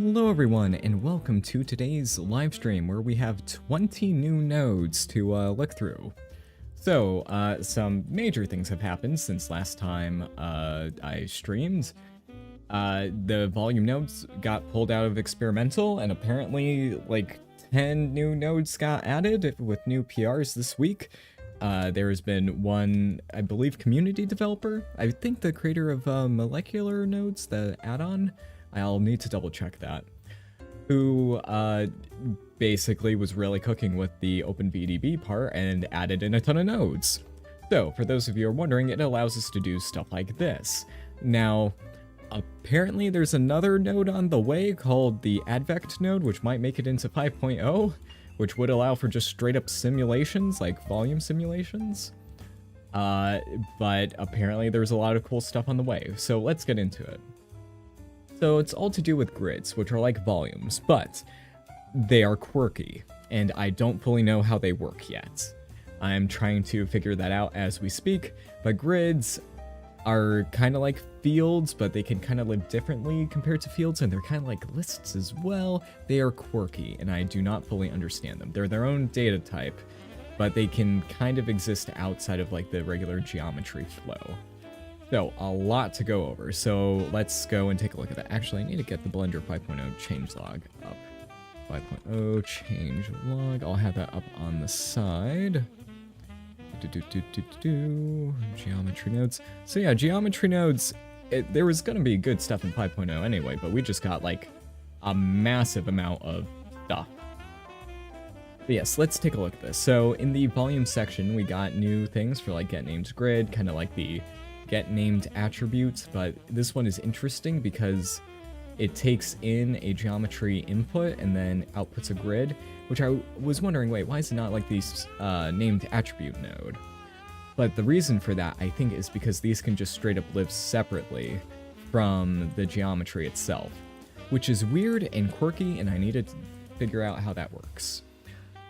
Hello everyone, and welcome to today's live stream where we have 20 new nodes to look through. So, some major things have happened since last time I streamed. The volume nodes got pulled out of experimental, and apparently like 10 new nodes got added with new PRs this week. There has been one, I believe, community developer. I think the creator of molecular nodes, the add-on. I'll need to double check that. Who basically was really cooking with the OpenVDB part and added in a ton of nodes. So, for those of you who are wondering, it allows us to do stuff like this. Now, apparently there's another node on the way called the Advect node, which might make it into 5.0, which would allow for just straight up simulations, like volume simulations. But apparently there's a lot of cool stuff on the way, so let's get into it. So it's all to do with grids, which are like volumes, but they are quirky, and I don't fully know how they work yet. I'm trying to figure that out as we speak, but grids are kind of like fields, but they can kind of live differently compared to fields, and they're kind of like lists as well. They are quirky, and I do not fully understand them. They're their own data type, but they can kind of exist outside of like the regular geometry flow. So, a lot to go over, so let's go and take a look at that. Actually, I need to get the Blender 5.0 changelog up. 5.0 changelog, I'll have that up on the side. Geometry nodes. So yeah, geometry nodes, there was gonna be good stuff in 5.0 anyway, but we just got like a massive amount of stuff. But yes, let's take a look at this. So in the volume section, we got new things for like get named grid, kind of like the get named attributes, but this one is interesting because it takes in a geometry input and then outputs a grid, which I was wondering, wait, why is it not like these named attribute node? But the reason for that, I think, is because these can just straight up live separately from the geometry itself, which is weird and quirky, and I needed to figure out how that works.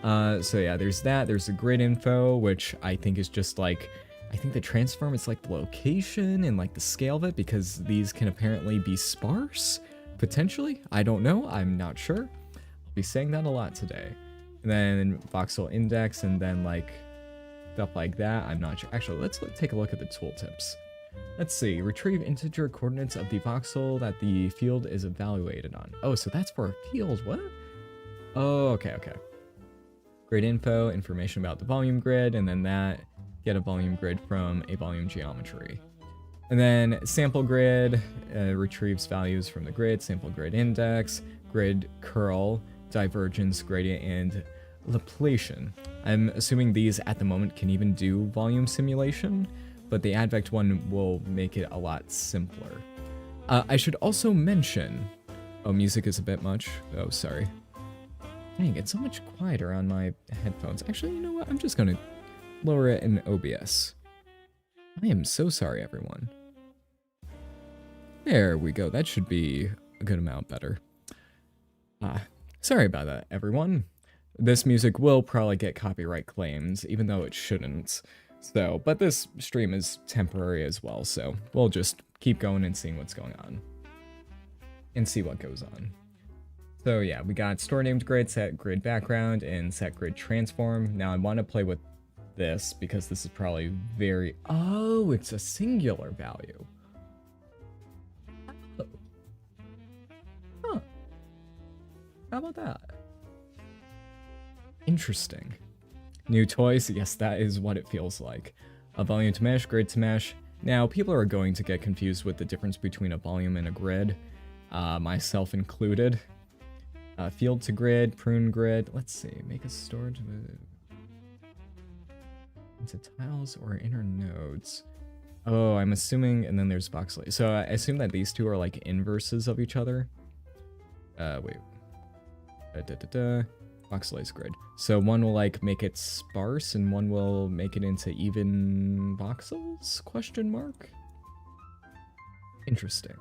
So yeah, there's that. There's the grid info, which I think is just like, I think the transform is like the location and like the scale of it, because these can apparently be sparse, potentially. I don't know, I'm not sure. I'll be saying that a lot today. And then voxel index, and then like stuff like that, I'm not sure. Actually, let's take a look at the tooltips. Let's see, retrieve integer coordinates of the voxel that the field is evaluated on. Oh, so that's for a field, what? Oh, okay. Grid info, information about the volume grid, and then that, get a volume grid from a volume geometry. And then sample grid retrieves values from the grid, sample grid index, grid curl, divergence, gradient, and Laplacian. I'm assuming these at the moment can even do volume simulation, but the Advect one will make it a lot simpler. I should also mention, oh, music is a bit much. Oh, sorry. Dang, it's so much quieter on my headphones. Actually, you know what? I'm just gonna lower it in OBS. I am so sorry, everyone. There we go. That should be a good amount better. Sorry about that, everyone. This music will probably get copyright claims, even though it shouldn't. So, but this stream is temporary as well, so we'll just keep going and seeing what's going on. And see what goes on. So yeah, we got store named grid, set grid background, and set grid transform. Now I want to play with this because this is probably very, oh, it's a singular value. Oh. Huh. How about that? Interesting. New toys, yes, that is what it feels like. A volume to mesh, grid to mesh. Now, people are going to get confused with the difference between a volume and a grid, myself included. Field to grid, prune grid. Let's see, make a storage into tiles or inner nodes. Oh, I'm assuming, and then there's voxel. So I assume that these two are like inverses of each other. Wait. Voxelize grid. So one will like make it sparse, and one will make it into even voxels? Question mark. Interesting.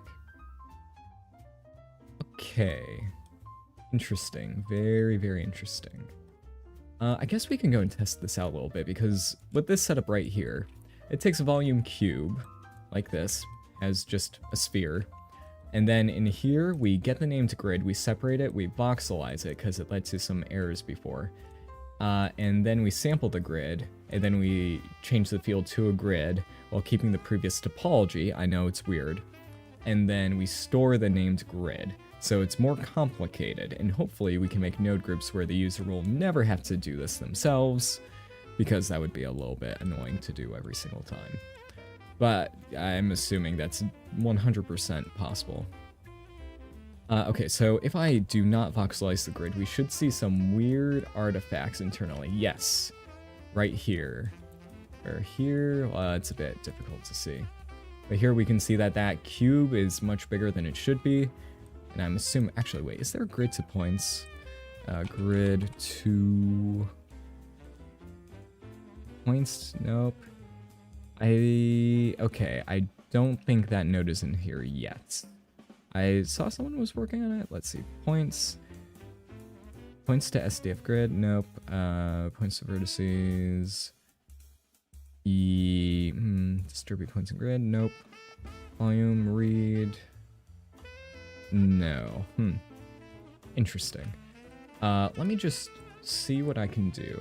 Okay. Interesting. Very, very interesting. I guess we can go and test this out a little bit, because with this setup right here, it takes a volume cube, like this, as just a sphere, And then in here, we get the named grid, we separate it, we voxelize it because it led to some errors before. And then we sample the grid, and then we change the field to a grid while keeping the previous topology. I know it's weird. And then we store the named grid. So it's more complicated, and hopefully we can make node groups where the user will never have to do this themselves, because that would be a little bit annoying to do every single time. But I'm assuming that's 100% possible. Okay, so if I do not voxelize the grid, we should see some weird artifacts internally. Yes, right here. Or here, it's a bit difficult to see. But here we can see that that cube is much bigger than it should be. And I'm assuming, actually, wait, is there a grid to points? Grid to points, nope. Okay, I don't think that node is in here yet. I saw someone was working on it. Let's see, points. Points to SDF grid, nope. Points to vertices. Distribute points and grid, nope. Volume, read. No, interesting. Let me just see what I can do.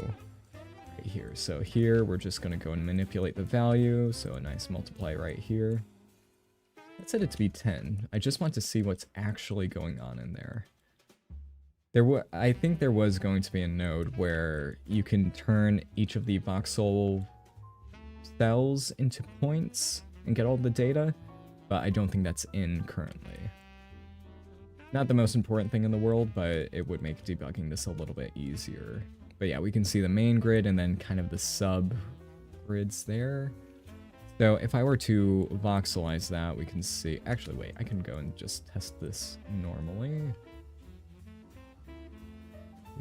Here. So here we're just going to go and manipulate the value. So a nice multiply right here. Let's set it to be 10. I just want to see what's actually going on in there. I think there was going to be a node where you can turn each of the voxel cells into points and get all the data, but I don't think that's in currently. Not the most important thing in the world, but it would make debugging this a little bit easier. But yeah, we can see the main grid and then kind of the sub grids there. So if I were to voxelize that, we can see... Actually, wait, I can go and just test this normally.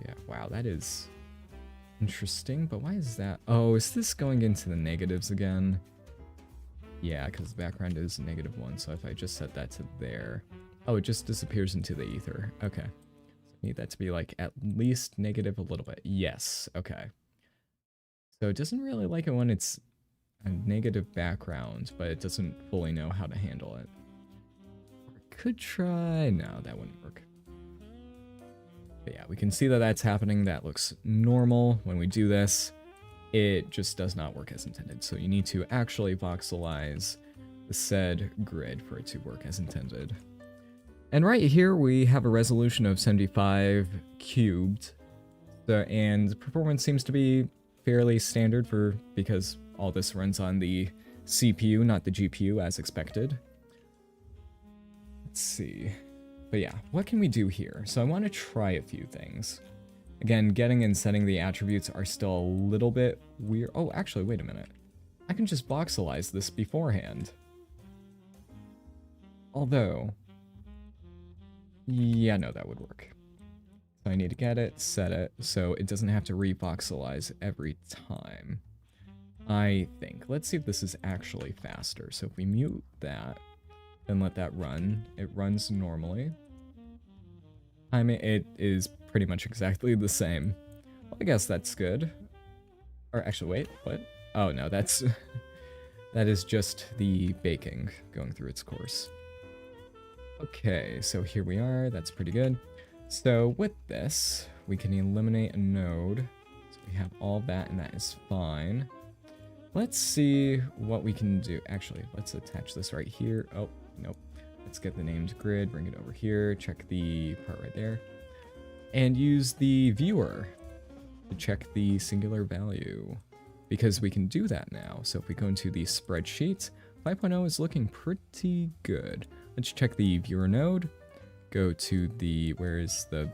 Yeah, wow, that is interesting. But why is that? Oh, is this going into the negatives again? Yeah, because the background is -1. So if I just set that to there... Oh, it just disappears into the ether. Okay. Need that to be like at least negative a little bit. Yes, okay. So it doesn't really like it when it's a negative background, but it doesn't fully know how to handle it. Or it could try... No, that wouldn't work. But yeah, we can see that that's happening. That looks normal. When we do this, it just does not work as intended. So you need to actually voxelize the said grid for it to work as intended. And right here we have a resolution of 75 cubed, and performance seems to be fairly standard because all this runs on the CPU, not the GPU, as expected. Let's see. But yeah, what can we do here? So I want to try a few things. Again, getting and setting the attributes are still a little bit weird. Oh, actually, wait a minute. I can just voxelize this beforehand. Although... Yeah, no, that would work. So I need to get it, set it, so it doesn't have to re-voxelize every time. I think. Let's see if this is actually faster. So if we mute that, then let that run, it runs normally. I mean, it is pretty much exactly the same. Well, I guess that's good. Or actually, wait, what? Oh, no, that's... that is just the baking going through its course. Okay, so here we are. That's pretty good. So with this, we can eliminate a node. So we have all that, and that is fine. Let's see what we can do. Actually, let's attach this right here. Oh, nope. Let's get the named grid, bring it over here, check the part right there, and use the viewer to check the singular value, because we can do that now. So if we go into the spreadsheet, 5.0 is looking pretty good. Let's check the viewer node. Go to the, where is the,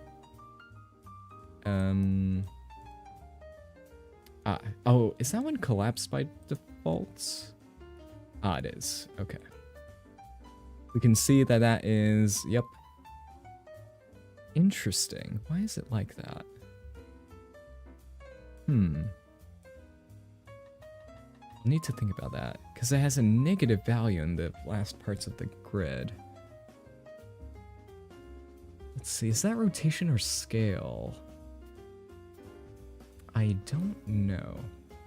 oh, is that one collapsed by default? Ah, it is, okay. We can see that that is, yep. Interesting, why is it like that? I need to think about that, because it has a negative value in the last parts of the grid. Let's see, is that rotation or scale? I don't know.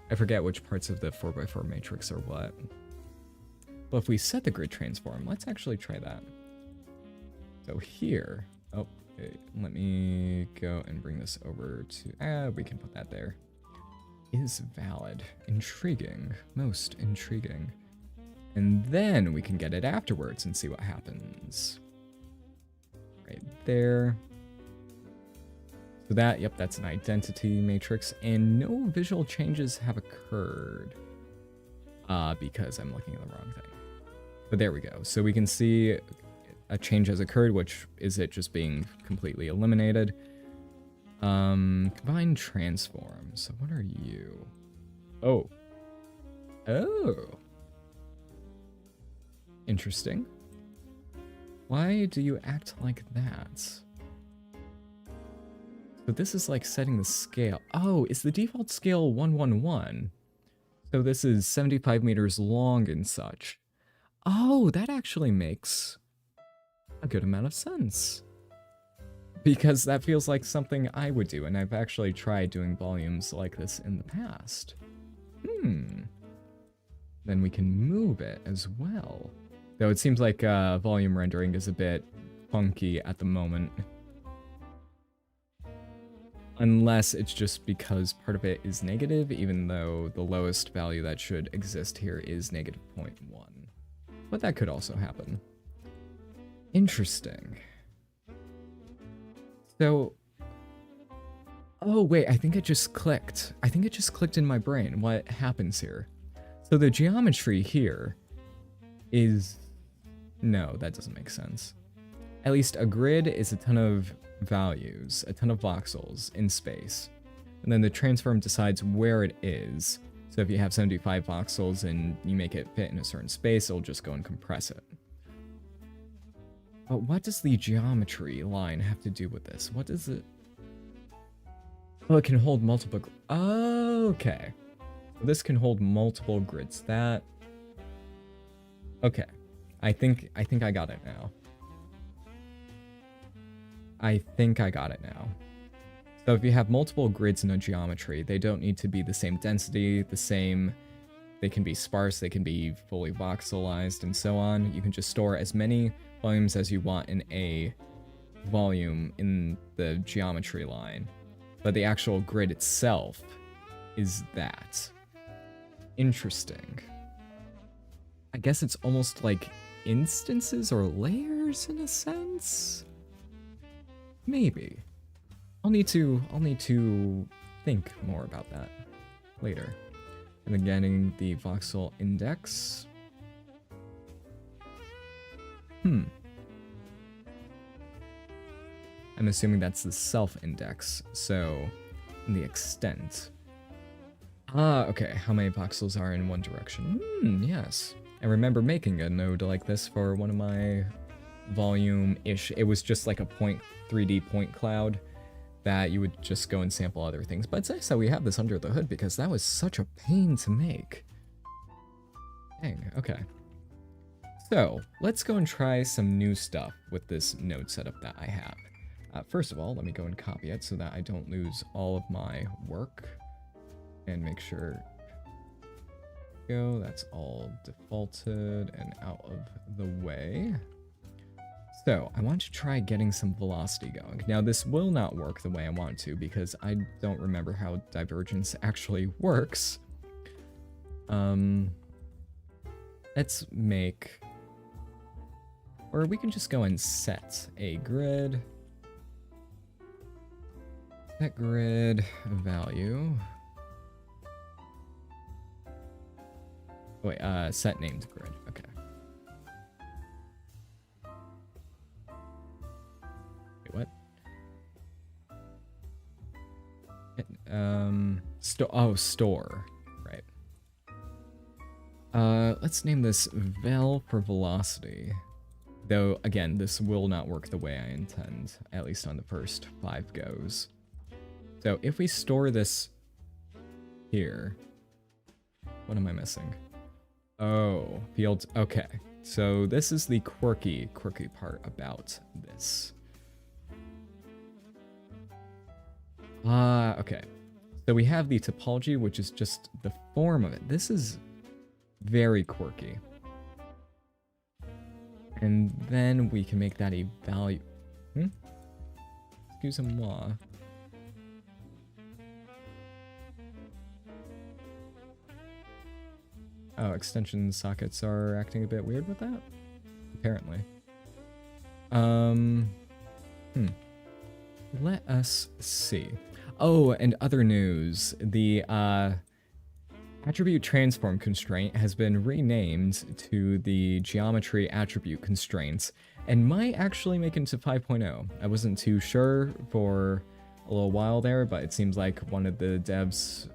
I forget which parts of the 4x4 matrix are what. But if we set the grid transform, let's actually try that. So here, oh, okay, let me go and bring this over to, we can put that there. Is valid. Intriguing. Most intriguing. And then we can get it afterwards and see what happens. Right there. So that, yep, that's an identity matrix, and no visual changes have occurred. Because I'm looking at the wrong thing. But there we go. So we can see a change has occurred, which is it just being completely eliminated. Combine transform. So what are you? Oh. Oh. Interesting. Why do you act like that? So this is like setting the scale. Oh, is the default scale 111? So this is 75 meters long and such. Oh, that actually makes a good amount of sense. Because that feels like something I would do, and I've actually tried doing volumes like this in the past. Then we can move it as well. Though it seems like volume rendering is a bit funky at the moment. Unless it's just because part of it is negative, even though the lowest value that should exist here is negative 0.1. But that could also happen. Interesting. So... Oh, wait, I think it just clicked. I think it just clicked in my brain. What happens here? So the geometry here is... No, that doesn't make sense. At least a grid is a ton of values, a ton of voxels in space. And then the transform decides where it is. So if you have 75 voxels and you make it fit in a certain space, it'll just go and compress it. But what does the geometry line have to do with this? What does it... Oh, it can hold multiple... Okay. So this can hold multiple grids. That... Okay. I think I got it now. I think I got it now. So if you have multiple grids in a geometry, they don't need to be the same density, the same... They can be sparse, they can be fully voxelized, and so on. You can just store as many volumes as you want in a volume in the geometry line. But the actual grid itself is that. Interesting. I guess it's almost like instances or layers in a sense? Maybe. I'll need to think more about that later. And then getting the voxel index. I'm assuming that's the self index, so the extent. Okay, how many voxels are in one direction? Yes. I remember making a node like this for one of my volume-ish. It was just like a 3D point cloud that you would just go and sample other things. But it's nice that we have this under the hood because that was such a pain to make. Dang, okay. So, let's go and try some new stuff with this node setup that I have. First of all, let me go and copy it so that I don't lose all of my work. And make sure... Go, that's all defaulted and out of the way. So, I want to try getting some velocity going. Now, this will not work the way I want to because I don't remember how divergence actually works. Let's make... Or we can just go and set a grid. Set grid value. Wait, set named grid. Okay. Wait, what? Store. Right. Let's name this vel for velocity. Though, again, this will not work the way I intend, at least on the first 5 goes. So, if we store this here... What am I missing? Oh, fields. Okay. So, this is the quirky part about this. Okay. So, we have the topology, which is just the form of it. This is very quirky. And then we can make that a value. Excuse-moi. Oh, extension sockets are acting a bit weird with that? Apparently. Let us see. Oh, and other news. The attribute transform constraint has been renamed to the geometry attribute constraints and might actually make it into 5.0. I wasn't too sure for a little while there, but it seems like one of the devs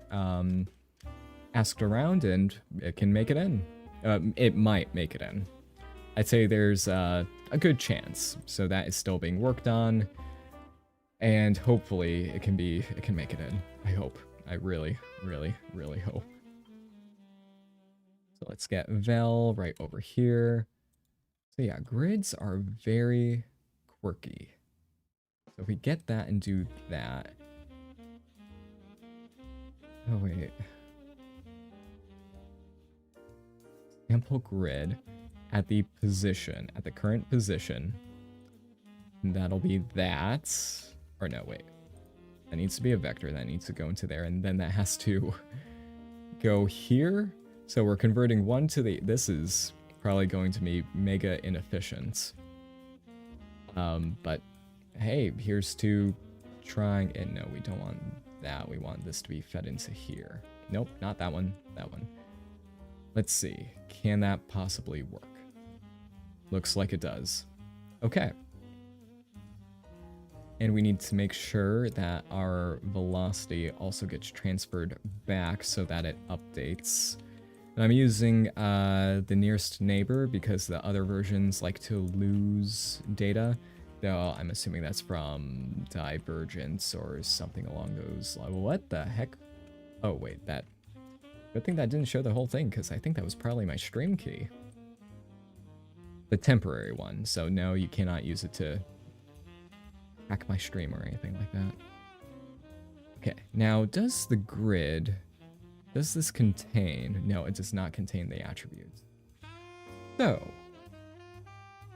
asked around and it can make it in. It might make it in. I'd say there's a good chance. So that is still being worked on. And hopefully it can make it in. I hope. I really, really, really hope. So let's get Vel right over here. So yeah, grids are very quirky. So if we get that and do that. Oh wait. Sample grid at the position, at the current position. And that'll be that. Or no, wait. That needs to be a vector. That needs to go into there. And then that has to go here. So we're converting one to the... This is probably going to be mega inefficient. But hey, here's to trying... And no, we don't want that. We want this to be fed into here. Nope, not that one. That one. Let's see. Can that possibly work? Looks like it does. Okay. And we need to make sure that our velocity also gets transferred back so that it updates. And I'm using the nearest neighbor because the other versions like to lose data. Though I'm assuming that's from divergence or something along those lines. What the heck? Oh, wait, that... Good thing that didn't show the whole thing because I think that was probably my stream key. The temporary one. So no, you cannot use it to hack my stream or anything like that. Okay, now does the grid, does this contain, no, it does not contain the attributes. So,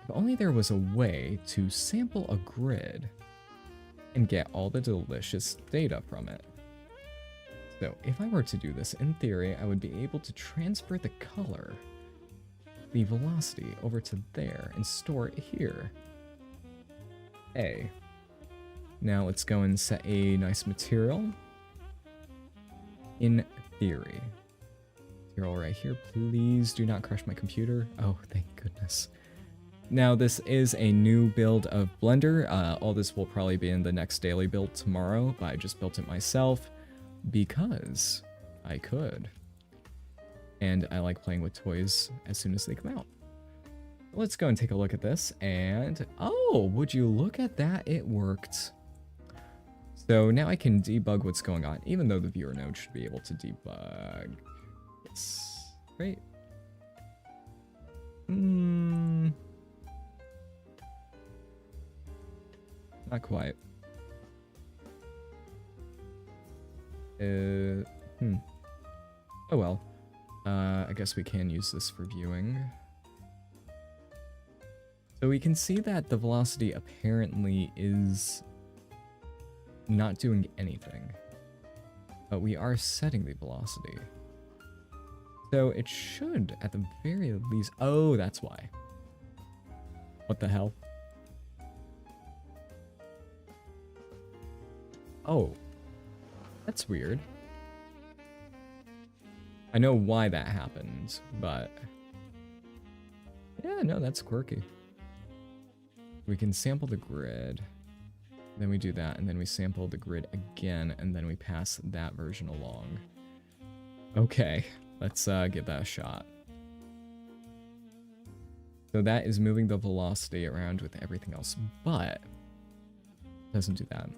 if only there was a way to sample a grid and get all the delicious data from it. So, if I were to do this, in theory, I would be able to transfer the color, the velocity, over to there and store it here. A. Now let's go and set a nice material. In theory. Material right here. Please do not crush my computer. Oh, thank goodness. Now this is a new build of Blender. All this will probably be in the next daily build tomorrow, but I just built it myself because I could. And I like playing with toys as soon as they come out. Let's go and take a look at this and... Oh, would you look at that? It worked. So now I can debug what's going on, even though the viewer node should be able to debug. Yes, right? Not quite. Oh well. I guess we can use this for viewing. So we can see that the velocity apparently is not doing anything. But we are setting the velocity. So it should, at the very least... Oh, that's why. What the hell? Oh. That's weird. I know why that happened, but... Yeah, no, that's quirky. We can sample the grid. Then we do that, and then we sample the grid again, and then we pass that version along. Okay, let's give that a shot. So that is moving the velocity around with everything else, but doesn't do that.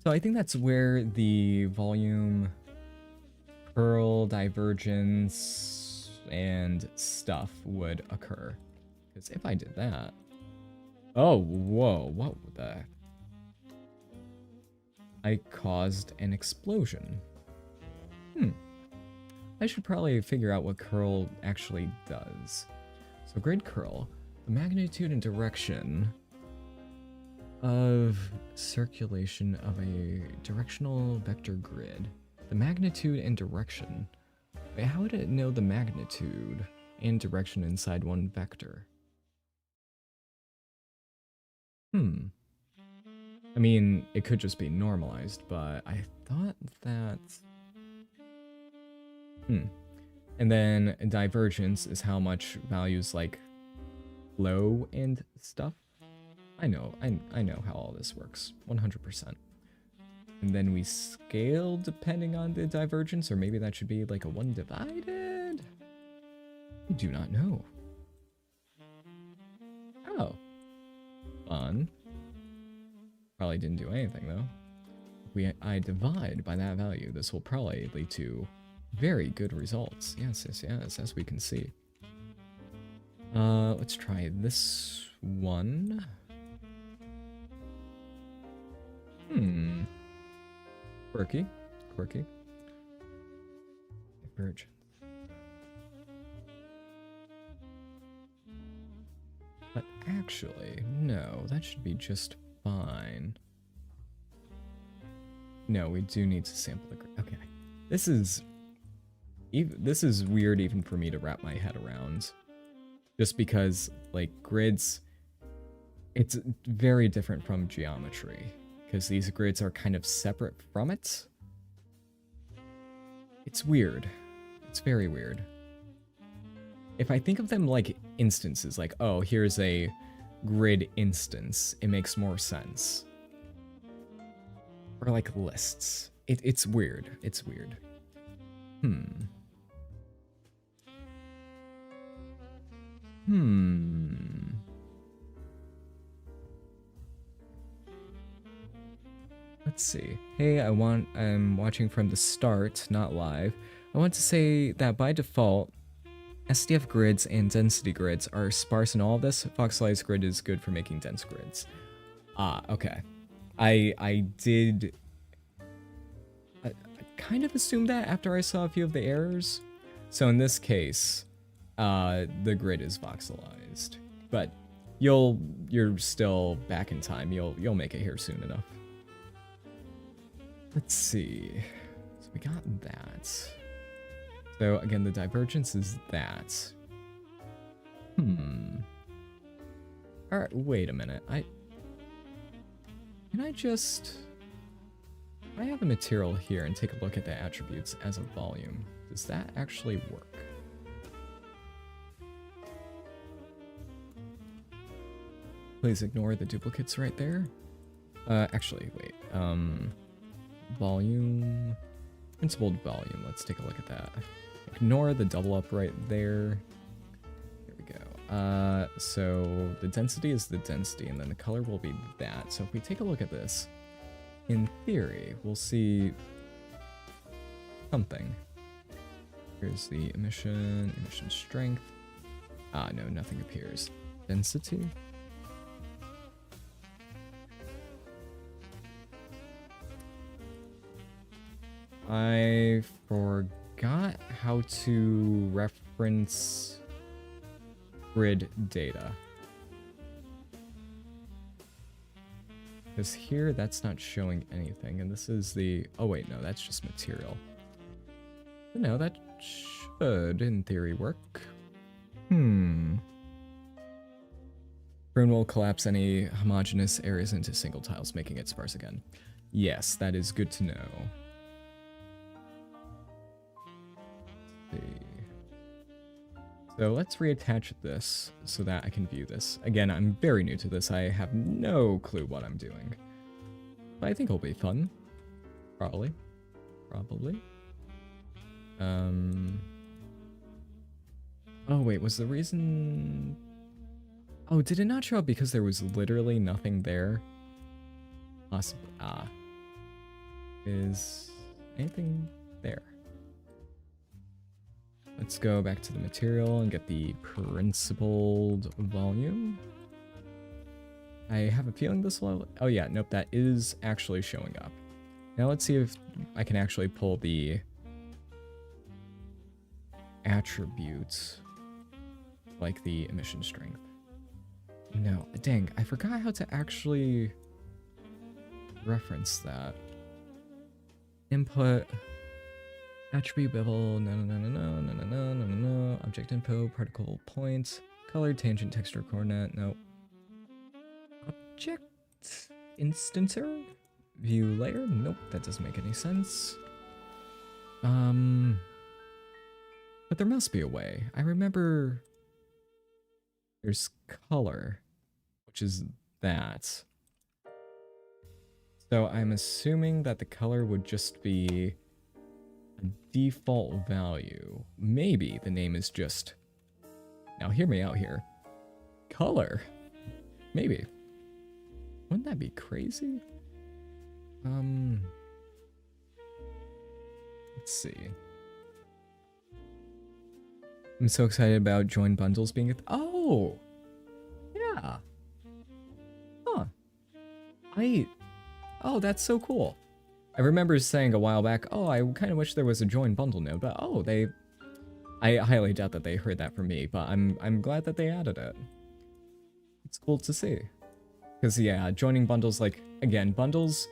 So I think that's where the volume, curl, divergence, and stuff would occur. Because if I did that... Oh, whoa, what the... I caused an explosion. I should probably figure out what curl actually does. So grid curl. The magnitude and direction of circulation of a directional vector grid. The magnitude and direction. Wait, how would it know the magnitude and direction inside one vector? I mean, it could just be normalized, but I thought that... And then divergence is how much values like flow and stuff. I know how all this works, 100%. And then we scale depending on the divergence, or maybe that should be like a 1 divided? I do not know. Oh. Fun. Probably didn't do anything though. If I divide by that value, this will probably lead to very good results. Yes, as we can see. Let's try this one. Quirky. Divergence. But actually, no, that should be just fine. No, we do need to sample the grid. Okay. This is weird even for me to wrap my head around. Just because, like, grids, it's very different from geometry. Because these grids are kind of separate from it. It's weird. It's very weird. If I think of them like instances, like, oh, here's a grid instance, it makes more sense. Or like lists. It's weird. It's weird. Let's see. Hey, I'm watching from the start, not live. I want to say that by default, SDF grids and density grids are sparse in all of this. Voxelized grid is good for making dense grids. Ah, okay. I did I kind of assumed that after I saw a few of the errors. So in this case, the grid is voxelized. But you're still back in time. You'll make it here soon enough. Let's see. So we got that. So again, the divergence is that. Alright, wait a minute. I have a material here and take a look at the attributes as a volume. Does that actually work? Please ignore the duplicates right there. Actually, wait. Volume. Principled volume. Let's take a look at that. Ignore the double up right there. There we go. So the density is the density, and then the color will be that. So if we take a look at this, in theory, we'll see something. Here's the emission strength. Ah, no, nothing appears. Density. I forgot how to reference grid data. Because here, that's not showing anything, and this is the... Oh wait, no, that's just material. But no, that should, in theory, work. Prune will collapse any homogeneous areas into single tiles, making it sparse again. Yes, that is good to know. So let's reattach this so that I can view this. Again, I'm very new to this. I have no clue what I'm doing. But I think it'll be fun. Probably. Oh wait, was the reason... Oh, did it not show up because there was literally nothing there? Possibly. Ah. Is anything there? Let's go back to the material and get the principled volume. I have a feeling this will... Oh yeah, nope, that is actually showing up. Now let's see if I can actually pull the attributes, like the emission strength. No, dang, I forgot how to actually reference that. Input, attribute bevel, no, object info, particle point, color, tangent, texture, coordinate, no. Object instancer, view layer, nope, that doesn't make any sense. But there must be a way. I remember there's color, which is that. So I'm assuming that the color would just be a default value. Maybe the name is just, now hear me out here, color. Maybe. Wouldn't that be crazy? Let's see. I'm so excited about join bundles being oh! Yeah. Huh. Oh, that's so cool. I remember saying a while back, oh, I kind of wish there was a join bundle node, but oh, I highly doubt that they heard that from me, but I'm glad that they added it. It's cool to see. Because yeah, joining bundles, like, again, bundles,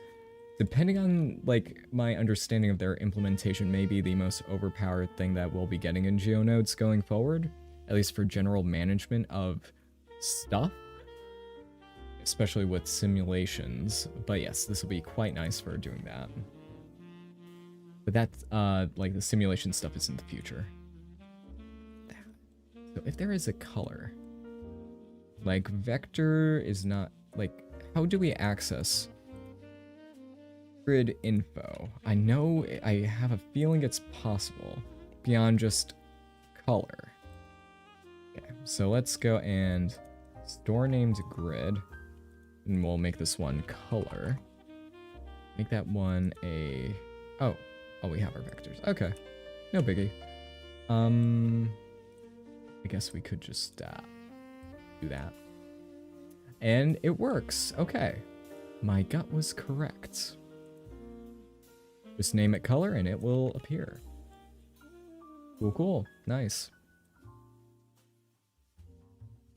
depending on, like, my understanding of their implementation, may be the most overpowered thing that we'll be getting in GeoNodes going forward, at least for general management of stuff, especially with simulations. But yes, this will be quite nice for doing that. But that's, like, the simulation stuff is in the future. So if there is a color, like, vector is not, like, how do we access grid info? I know, I have a feeling it's possible beyond just color. Okay, so let's go and store named grid, and we'll make this one color. Make that one a, oh, we have our vectors. Okay, no biggie. I guess we could just do that. And it works. Okay. My gut was correct. Just name it color and it will appear. Cool, cool. Nice.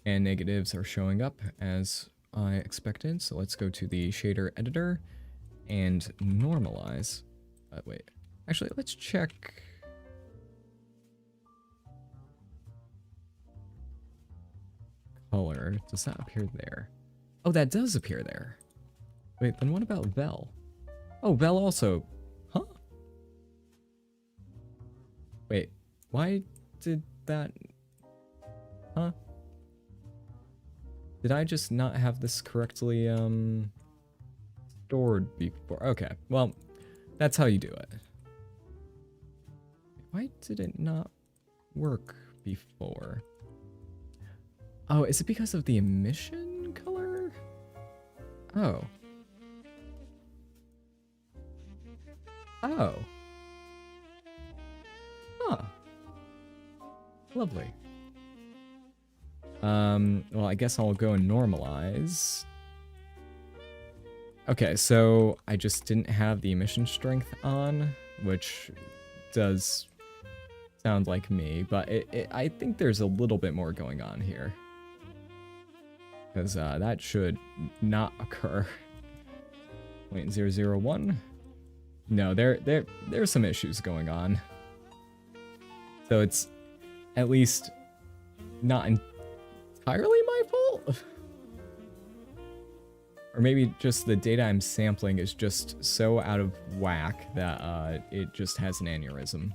And negatives are showing up as I expected. So let's go to the shader editor and normalize. Wait. Actually, let's check. Color. Does that appear there? Oh, that does appear there. Wait, then what about Vel? Oh, Vel also. Huh? Wait, why did that... Huh? Did I just not have this correctly, stored before? Okay, well, that's how you do it. Why did it not work before? Oh, is it because of the emission color? Oh. Oh. Huh. Lovely. Well, I guess I'll go and normalize. Okay, so I just didn't have the emission strength on, which does sound like me, but I think there's a little bit more going on here. Because that should not occur. 0.001. No, there's some issues going on. So it's at least not entirely my fault? Or maybe just the data I'm sampling is just so out of whack that it just has an aneurysm.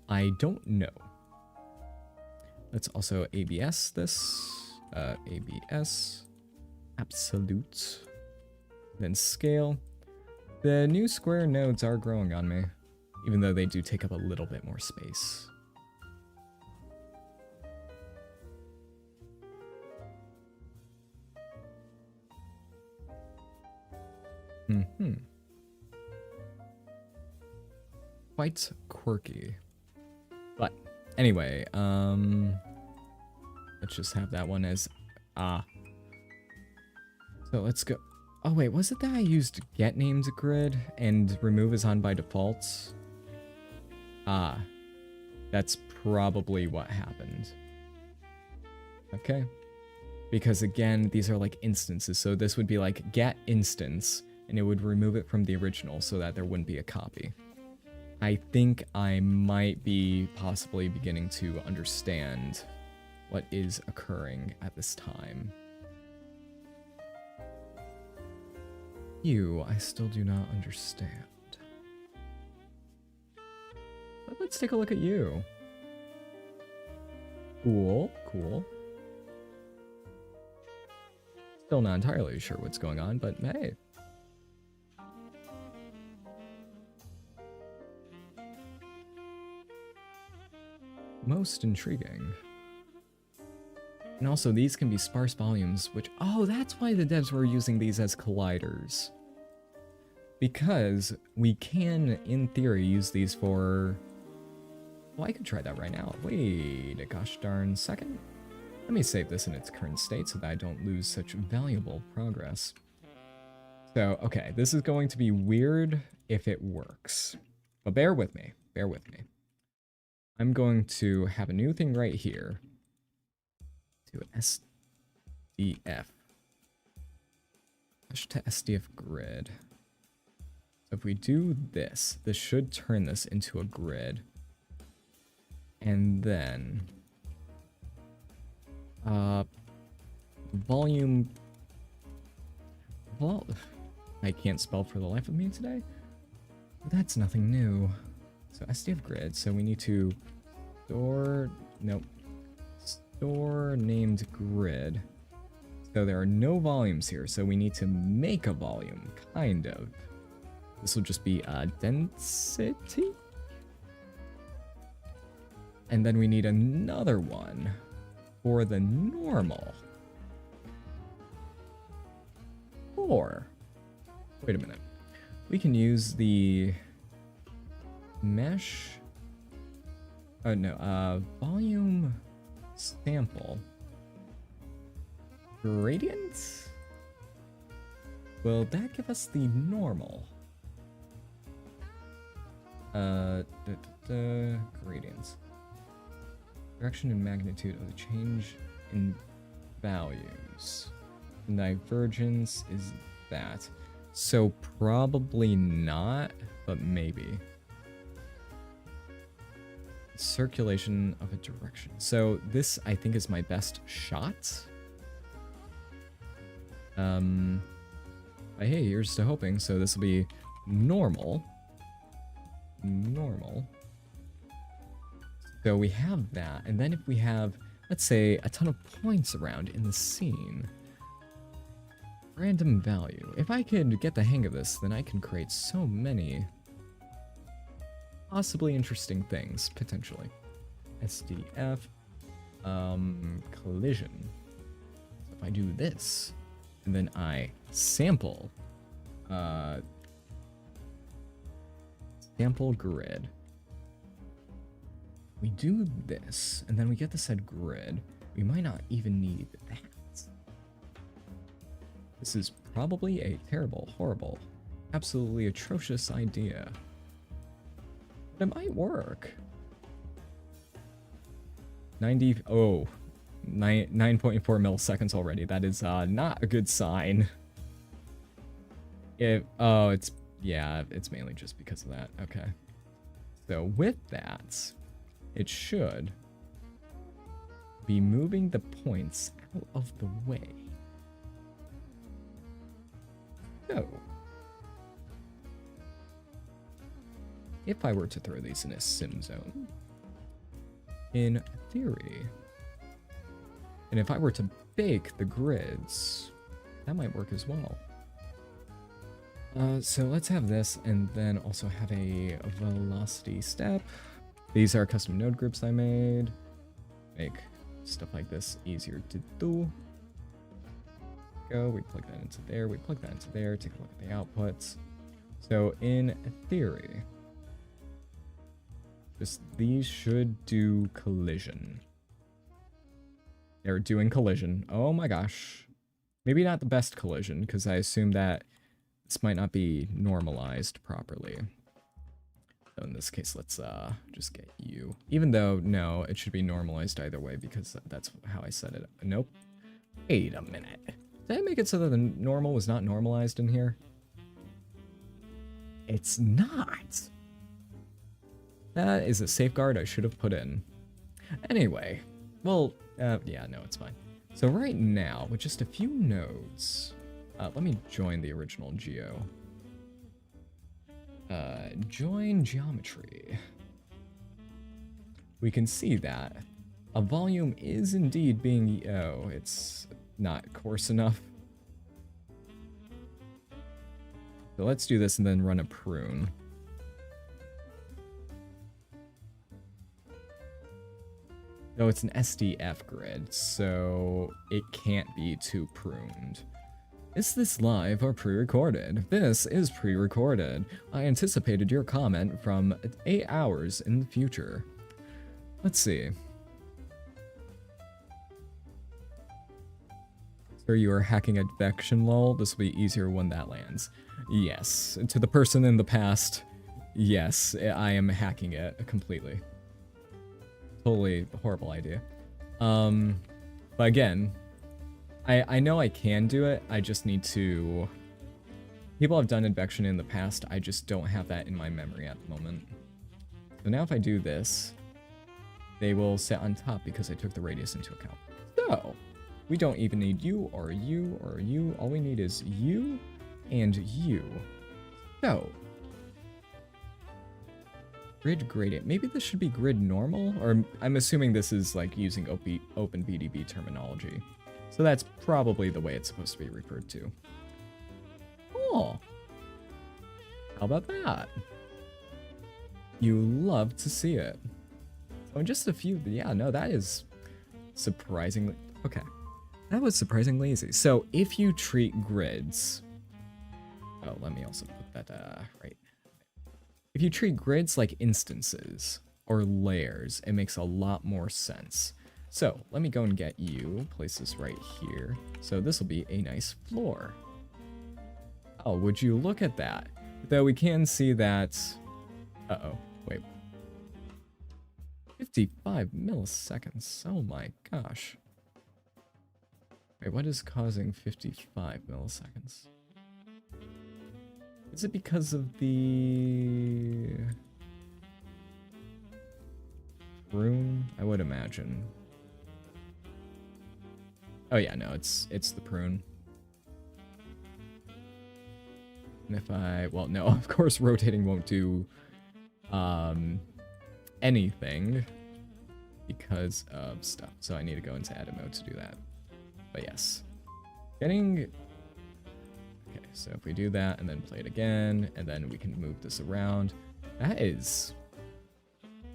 I don't know. Let's also ABS this. ABS. Absolute. Then scale. The new square nodes are growing on me, even though they do take up a little bit more space. Quite quirky. But anyway, let's just have that one as So let's go. Oh wait, was it that I used get named grid and remove is on by default? That's probably what happened. Okay. Because again, these are like instances. So this would be like get instance, and it would remove it from the original so that there wouldn't be a copy. I think I might be possibly beginning to understand what is occurring at this time. You, I still do not understand. But let's take a look at you. Cool, cool. Still not entirely sure what's going on, but hey. Most intriguing. And also, these can be sparse volumes, which... Oh, that's why the devs were using these as colliders. Because we can, in theory, use these for... Well, I could try that right now. Wait a gosh darn second. Let me save this in its current state so that I don't lose such valuable progress. So, okay, this is going to be weird if it works. But bear with me. Bear with me. I'm going to have a new thing right here. To SDF. Push to SDF grid. So if we do this, this should turn this into a grid. And then volume. Well, I can't spell for the life of me today. That's nothing new. So SDF grid. So we need to store. Nope. Store named grid. So there are no volumes here. So we need to make a volume, kind of. This will just be a density. And then we need another one for the normal. Or, wait a minute. We can use the mesh. Oh no, volume sample. Gradient? Will that give us the normal? Gradients. Direction and magnitude of the change in values. And divergence is that. So probably not, but maybe. Circulation of a direction. So this, I think, is my best shot. But hey, here's to hoping. So this will be normal. Normal. So we have that, and then if we have, let's say, a ton of points around in the scene, random value. If I could get the hang of this, then I can create so many possibly interesting things, potentially. SDF, collision. So if I do this, and then I sample, sample grid. We do this, and then we get the said grid. We might not even need that. This is probably a terrible, horrible, absolutely atrocious idea. But it might work. 9.4 milliseconds already. That is not a good sign. Yeah, it's mainly just because of that. Okay. So with that, it should be moving the points out of the way. So, if I were to throw these in a sim zone, in theory, and if I were to bake the grids, that might work as well. So let's have this, and then also have a velocity step. These are custom node groups I made. Make stuff like this easier to do. Go, we plug that into there, we plug that into there, take a look at the outputs. So in theory, just these should do collision. They're doing collision. Oh my gosh. Maybe not the best collision, because I assume that this might not be normalized properly. So in this case, let's just get you. Even though, no, it should be normalized either way because that's how I set it. Nope. Wait a minute. Did I make it so that the normal was not normalized in here? It's not. That is a safeguard I should have put in. Anyway, well, yeah, no, it's fine. So right now, with just a few nodes, let me join the original geo. Join geometry. We can see that a volume is indeed being, oh, it's not coarse enough. So let's do this and then run a prune. No, it's an SDF grid, so it can't be too pruned. Is this live or pre-recorded? This is pre-recorded. I anticipated your comment from 8 hours in the future. Let's see. Sir, you are hacking advection lol. This will be easier when that lands. Yes. To the person in the past, yes, I am hacking it completely. Totally horrible idea. But again, I know I can do it, I just need to... People have done advection in the past, I just don't have that in my memory at the moment. So now if I do this, they will sit on top because I took the radius into account. So, we don't even need you or you or you, all we need is you and you. So, grid gradient, maybe this should be grid normal? Or I'm assuming this is like using OpenBDB terminology. So that's probably the way it's supposed to be referred to. Oh, how about that? You love to see it. So in just a few, yeah, no, that is surprisingly, okay. That was surprisingly easy. So if you treat grids, oh, let me also put that right. If you treat grids like instances or layers, it makes a lot more sense. So let me go and get you, place this right here. So this will be a nice floor. Oh, would you look at that? Though we can see that, uh-oh, wait. 55 milliseconds, oh my gosh. Wait, what is causing 55 milliseconds? Is it because of the prune? I would imagine. Oh yeah, no, it's the prune. And if I, well, no, of course rotating won't do anything because of stuff. So I need to go into edit mode to do that. But yes, getting, okay, so if we do that and then play it again, and then we can move this around, that is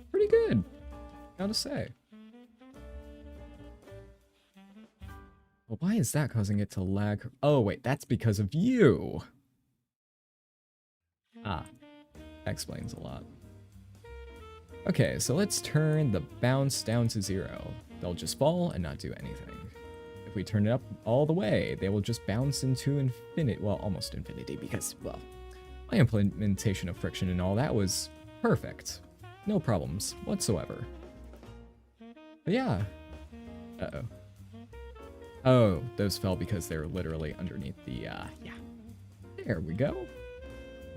pretty good, gotta say. Well, why is that causing it to lag? Oh, wait, that's because of you. Ah, that explains a lot. Okay, so let's turn the bounce down to 0. They'll just fall and not do anything. If we turn it up all the way, they will just bounce into infinity, well, almost infinity, because, well, my implementation of friction and all that was perfect. No problems whatsoever. But yeah. Uh-oh. Oh, those fell because they're literally underneath the, yeah. There we go.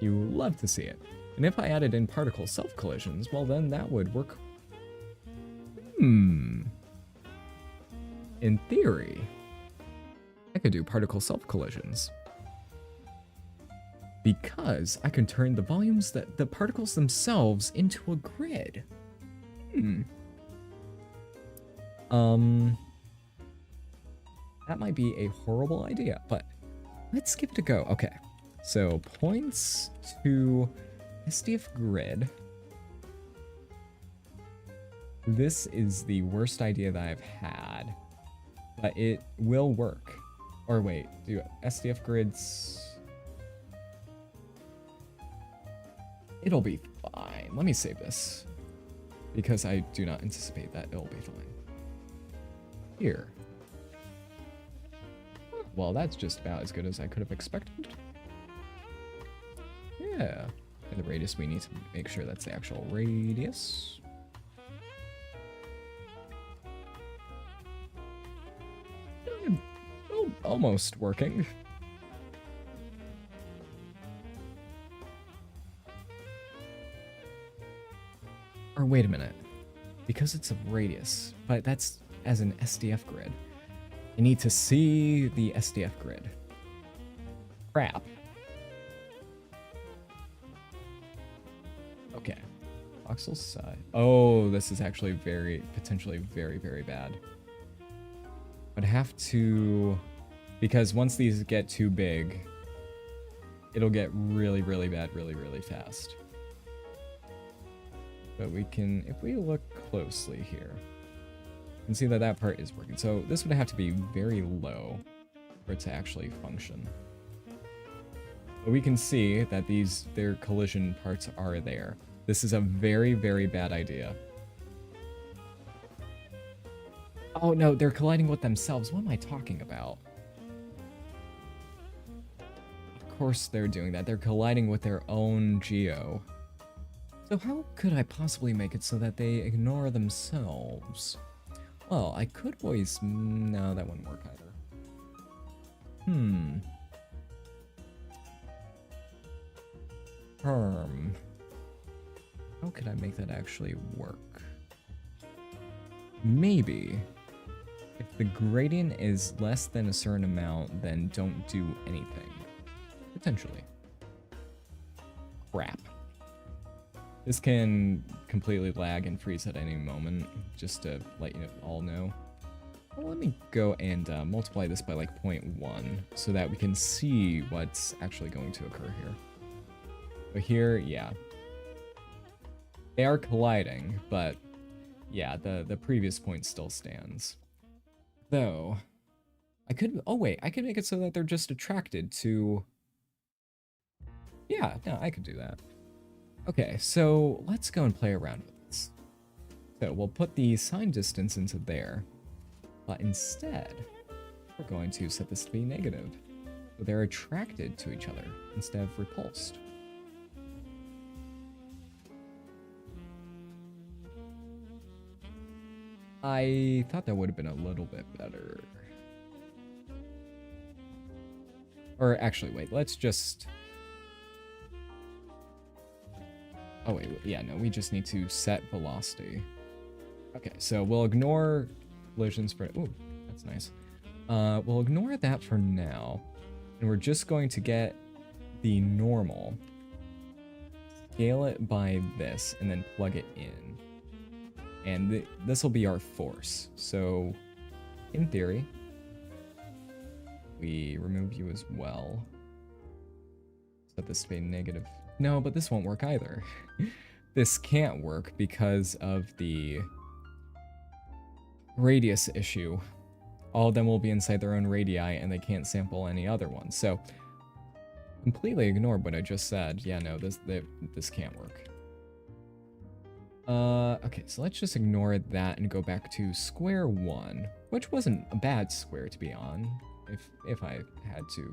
You love to see it. And if I added in particle self-collisions, well then that would work. In theory, I could do particle self-collisions. Because I can turn the volumes, the particles themselves, into a grid. That might be a horrible idea, but let's give it a go. Okay, so points to SDF grid. This is the worst idea that I've had, but it will work. Or wait, do SDF grids... It'll be fine. Let me save this, because I do not anticipate that it'll be fine. Here. Well, that's just about as good as I could have expected. Yeah. And the radius, we need to make sure that's the actual radius. Oh, almost working. Or wait a minute. Because it's a radius, but that's as an SDF grid. I need to see the SDF grid. Crap. Okay. Voxel size. Oh, this is actually potentially very, very bad. I'd have to, because once these get too big, it'll get really, really bad really, really fast. But we can, if we look closely here, you can see that that part is working. So this would have to be very low for it to actually function. But we can see that their collision parts are there. This is a very, very bad idea. Oh no, they're colliding with themselves. What am I talking about? Of course they're doing that. They're colliding with their own geo. So how could I possibly make it so that they ignore themselves? Well, I could always... No, that wouldn't work either. How could I make that actually work? Maybe. If the gradient is less than a certain amount, then don't do anything. Potentially. Crap. This can completely lag and freeze at any moment, just to let you all know. Well, let me go and multiply this by like 0.1 so that we can see what's actually going to occur here. But here, yeah. They are colliding, but yeah, the previous point still stands. Though, I could, oh wait, I could make it so that they're just attracted to... Yeah, no, I could do that. Okay, so let's go and play around with this. So we'll put the sign distance into there, but instead, we're going to set this to be negative. So they're attracted to each other instead of repulsed. I thought that would have been a little bit better. Or actually, wait, let's just... Oh wait, yeah, no, we just need to set velocity. Okay, so we'll ignore collisions for... Ooh, that's nice. We'll ignore that for now. And we're just going to get the normal. Scale it by this, and then plug it in. And this will be our force. So, in theory, we remove you as well. Set this to be negative. No, but this won't work either. This can't work because of the radius issue. All of them will be inside their own radii, and they can't sample any other ones. So, completely ignore what I just said. Yeah, no, this can't work. Okay, so let's just ignore that and go back to square one, which wasn't a bad square to be on, if I had to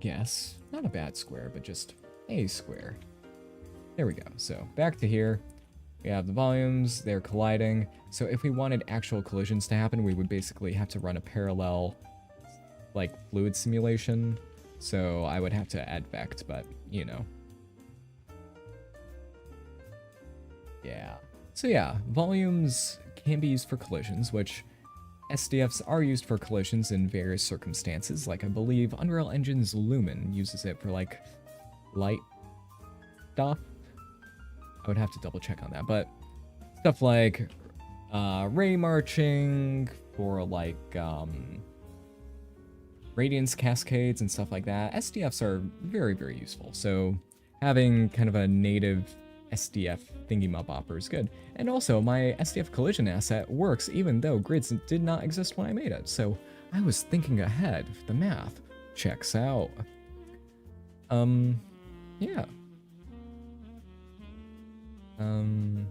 guess. Not a bad square, but just a square. There we go. So back to here. We have the volumes, they're colliding. So if we wanted actual collisions to happen, we would basically have to run a parallel, like, fluid simulation. So I would have to advect, but, you know. Yeah. So yeah, volumes can be used for collisions, which SDFs are used for collisions in various circumstances. Like, I believe Unreal Engine's Lumen uses it for, like, light stuff. I would have to double check on that, but stuff like ray marching for, like, radiance cascades and stuff like that, SDFs are very, very useful. So having kind of a native SDF thingy-mabopper is good. And also, my SDF collision asset works even though grids did not exist when I made it. So I was thinking ahead. The math checks out. Yeah. And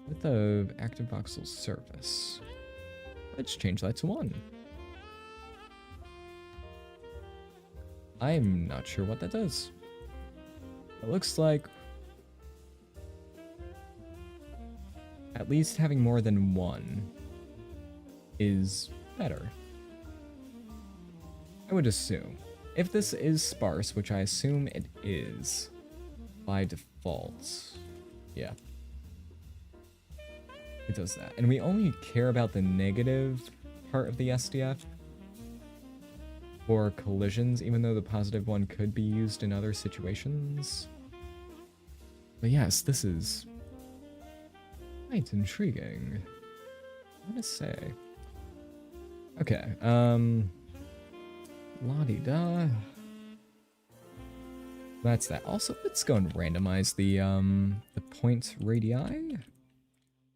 width of active voxel surface. Let's change that to 1. I'm not sure what that does. It looks like at least having more than one is better. I would assume. If this is sparse, which I assume it is by default, yeah, it does that. And we only care about the negative part of the SDF for collisions, even though the positive one could be used in other situations. But yes, this is quite intriguing, I want to say. Okay, la-di-da. That's that. Also, let's go and randomize the point radii,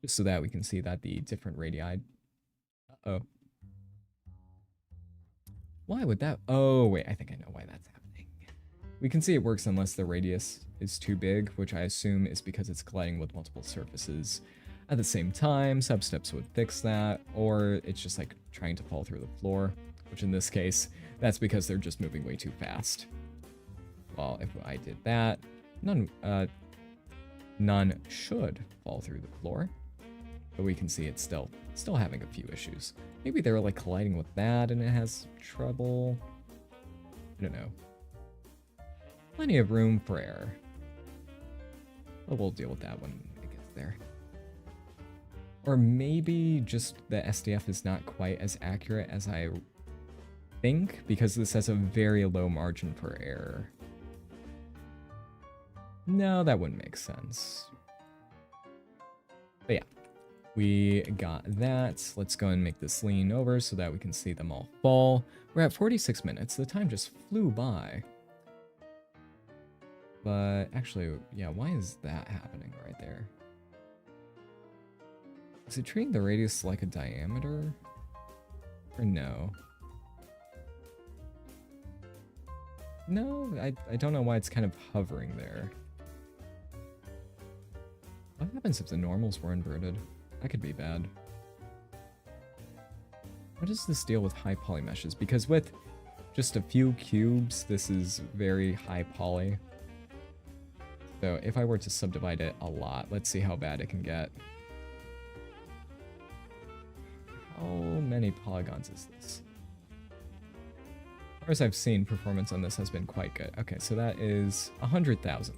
just so that we can see that the different radii. Uh-oh. Why would that? Oh, wait, I think I know why that's happening. We can see it works unless the radius is too big, which I assume is because it's colliding with multiple surfaces at the same time. Substeps would fix that, or it's just like trying to fall through the floor, which in this case, that's because they're just moving way too fast. Well, if I did that, none should fall through the floor, but we can see it's still having a few issues. Maybe they're like colliding with that and it has trouble. I don't know. Plenty of room for error. But we'll deal with that when it gets there. Or maybe just the SDF is not quite as accurate as I think, because this has a very low margin for error. No, that wouldn't make sense. But yeah, we got that. Let's go and make this lean over so that we can see them all fall. We're at 46 minutes. The time just flew by. But actually, yeah, why is that happening right there? Is it treating the radius like a diameter? Or no? No, I don't know why it's kind of hovering there. What happens if the normals were inverted? That could be bad. What is this deal with high poly meshes? Because with just a few cubes, this is very high poly. So if I were to subdivide it a lot, let's see how bad it can get. How many polygons is this? As far as I've seen, performance on this has been quite good. Okay, so that is 100,000.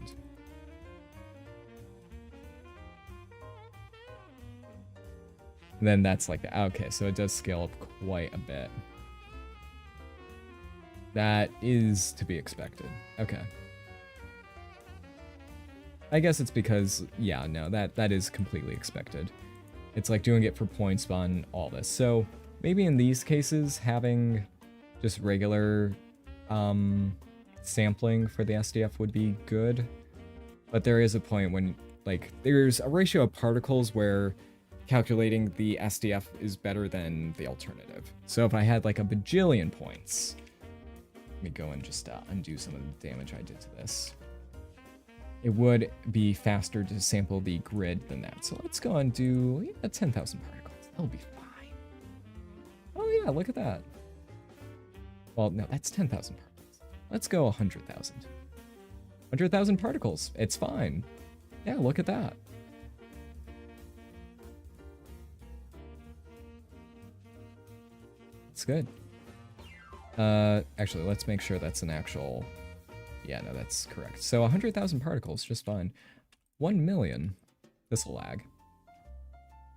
Then that's like that. Okay, so it does scale up quite a bit. That is to be expected. Okay. I guess it's because, yeah, no, that is completely expected. It's like doing it for points on all this. So maybe in these cases, having just regular sampling for the SDF would be good. But there is a point when, like, there's a ratio of particles where calculating the SDF is better than the alternative. So if I had like a bajillion points, let me go and just undo some of the damage I did to this. It would be faster to sample the grid than that. So let's go and do 10,000 particles. That'll be fine. Oh yeah, look at that. Well, no, that's 10,000 particles. Let's go 100,000. 100,000 particles. It's fine. Yeah, look at that. It's good. Actually, let's make sure that's an actual... Yeah, no, that's correct. So 100,000 particles, just fine. 1 million. This'll lag.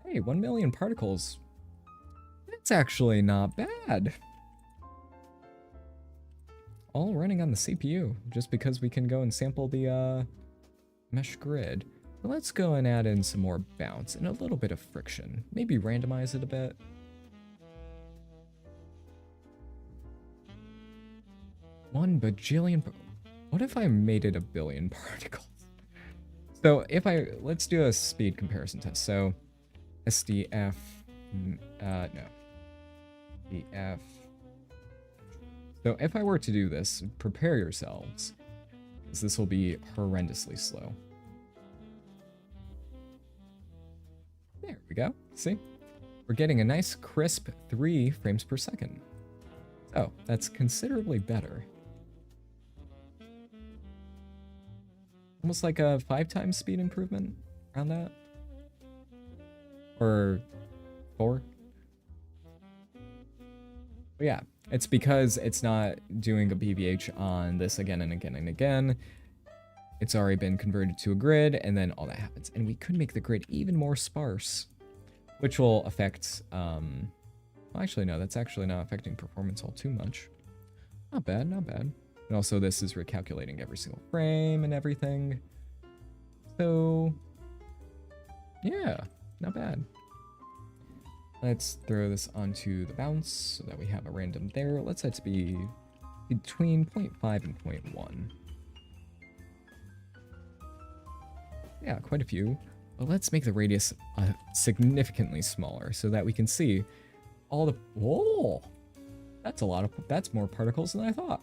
Hey, 1 million particles. That's actually not bad. All running on the CPU, just because we can go and sample the mesh grid. But let's go and add in some more bounce and a little bit of friction. Maybe randomize it a bit. One bajillion. What if I made it a billion particles? So if let's do a speed comparison test. So SDF, no, DF. So if I were to do this, prepare yourselves, because this will be horrendously slow. There we go. See? We're getting a nice crisp 3 frames per second. Oh, that's considerably better. almost like a 5 times speed improvement around that. Or 4. But yeah, it's because it's not doing a BBH on this again and again and again. It's already been converted to a grid, and then all that happens. And we could make the grid even more sparse, which will affect, well, actually, no, that's actually not affecting performance all too much. Not bad, not bad. And also, this is recalculating every single frame and everything. So, yeah, not bad. Let's throw this onto the bounce so that we have a random there. Let's set it to be between 0.5 and 0.1. Yeah, quite a few. But let's make the radius significantly smaller so that we can see all the... Whoa! That's a lot of... That's more particles than I thought.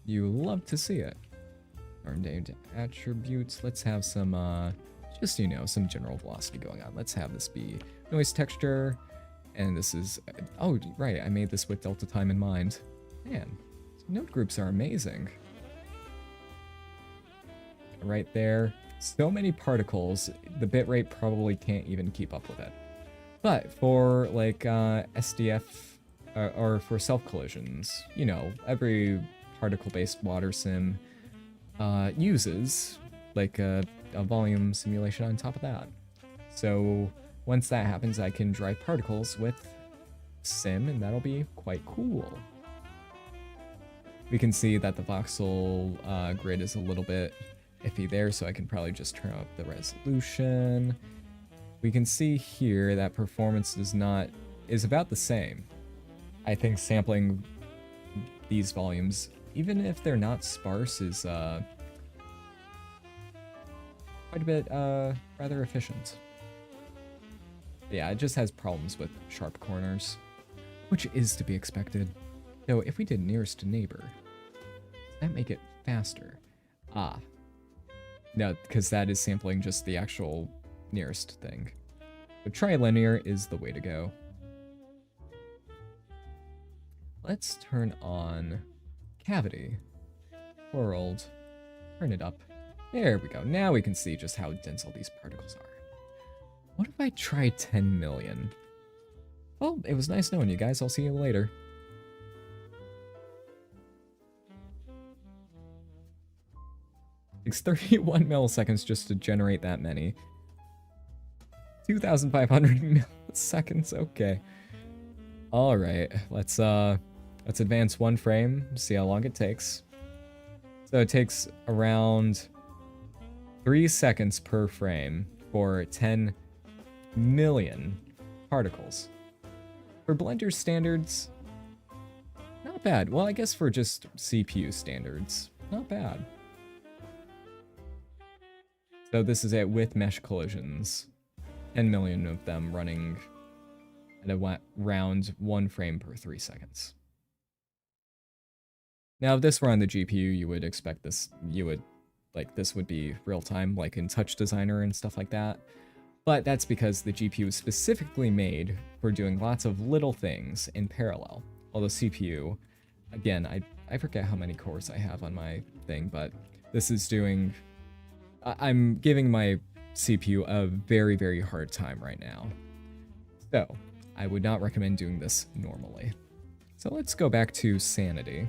You love to see it. Named attributes. Let's have some, just, you know, some general velocity going on. Let's have this be noise texture. And this is... Oh, right. I made this with delta time in mind. Man, node groups are amazing. Right there. So many particles, the bitrate probably can't even keep up with it. But for like SDF or for self-collisions, you know, every particle-based water sim uses like a volume simulation on top of that. So once that happens, I can drive particles with sim, and that'll be quite cool. We can see that the voxel grid is a little bit iffy there, so I can probably just turn up the resolution. We can see here that performance is about the same. I think sampling these volumes, even if they're not sparse, is quite a bit rather efficient. Yeah, it just has problems with sharp corners, which is to be expected. Though if we did nearest neighbor, does that make it faster? Ah. No, because that is sampling just the actual nearest thing. But trilinear is the way to go. Let's turn on cavity. World. Turn it up. There we go. Now we can see just how dense all these particles are. What if I try 10 million? Well, it was nice knowing you guys. I'll see you later. Takes 31 milliseconds just to generate that many. 2,500 milliseconds. Okay. All right. Let's advance one frame. See how long it takes. So it takes around 3 seconds per frame for 10 million particles. For Blender standards, not bad. Well, I guess for just CPU standards, not bad. So this is it with mesh collisions. 10 million of them running at around 1 frame per 3 seconds. Now, if this were on the GPU, you would expect this, this would be real time, like in Touch Designer and stuff like that. But that's because the GPU is specifically made for doing lots of little things in parallel. While the CPU, again, I forget how many cores I have on my thing, but this is doing... I'm giving my CPU a very, very hard time right now. So, I would not recommend doing this normally. So let's go back to sanity.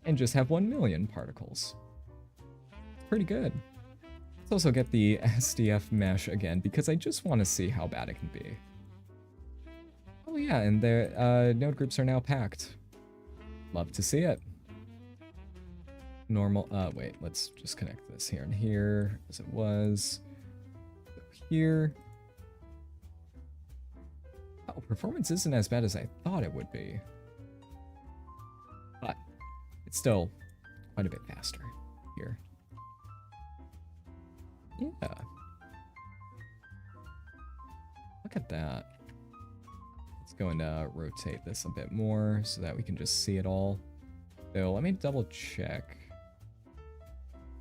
And just have 1 million particles. Pretty good. Let's also get the SDF mesh again, because I just want to see how bad it can be. Oh yeah, and the node groups are now packed. Love to see it. Normal, wait, let's just connect this here and here, as it was. Here. Oh, performance isn't as bad as I thought it would be. But it's still quite a bit faster here. Yeah. Look at that. Let's go and rotate this a bit more so that we can just see it all. So let me double check.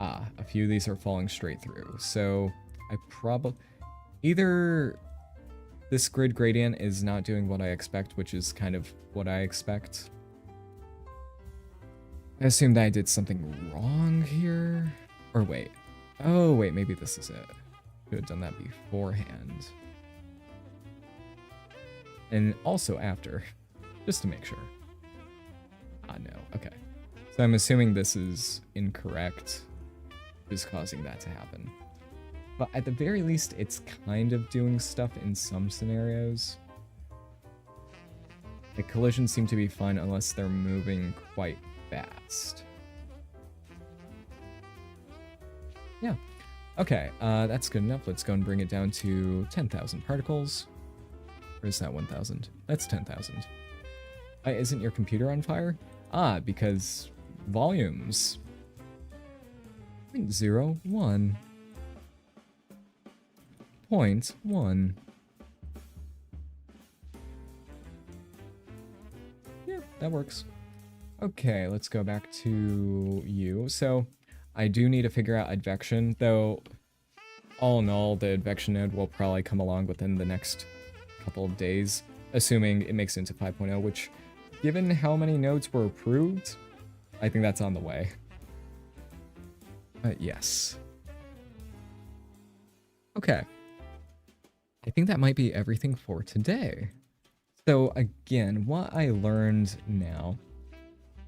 Ah, a few of these are falling straight through. So I probably... Either this grid gradient is not doing what I expect, which is kind of what I expect. I assume that I did something wrong here. Or wait. Oh, wait, maybe this is it. Could have done that beforehand. And also after, just to make sure. Ah, no, okay. So I'm assuming this is incorrect, just causing that to happen. But at the very least, it's kind of doing stuff in some scenarios. The collisions seem to be fine unless they're moving quite fast. Yeah. Okay, that's good enough. Let's go and bring it down to 10,000 particles. Or is that 1,000? That's 10,000. Why isn't your computer on fire? Ah, because volumes. 0.01. 0.1. Yeah, that works. Okay, let's go back to you. So, I do need to figure out advection, though all in all, the advection node will probably come along within the next couple of days, assuming it makes it into 5.0, which, given how many nodes were approved, I think that's on the way. Yes. Okay. I think that might be everything for today. So again, what I learned now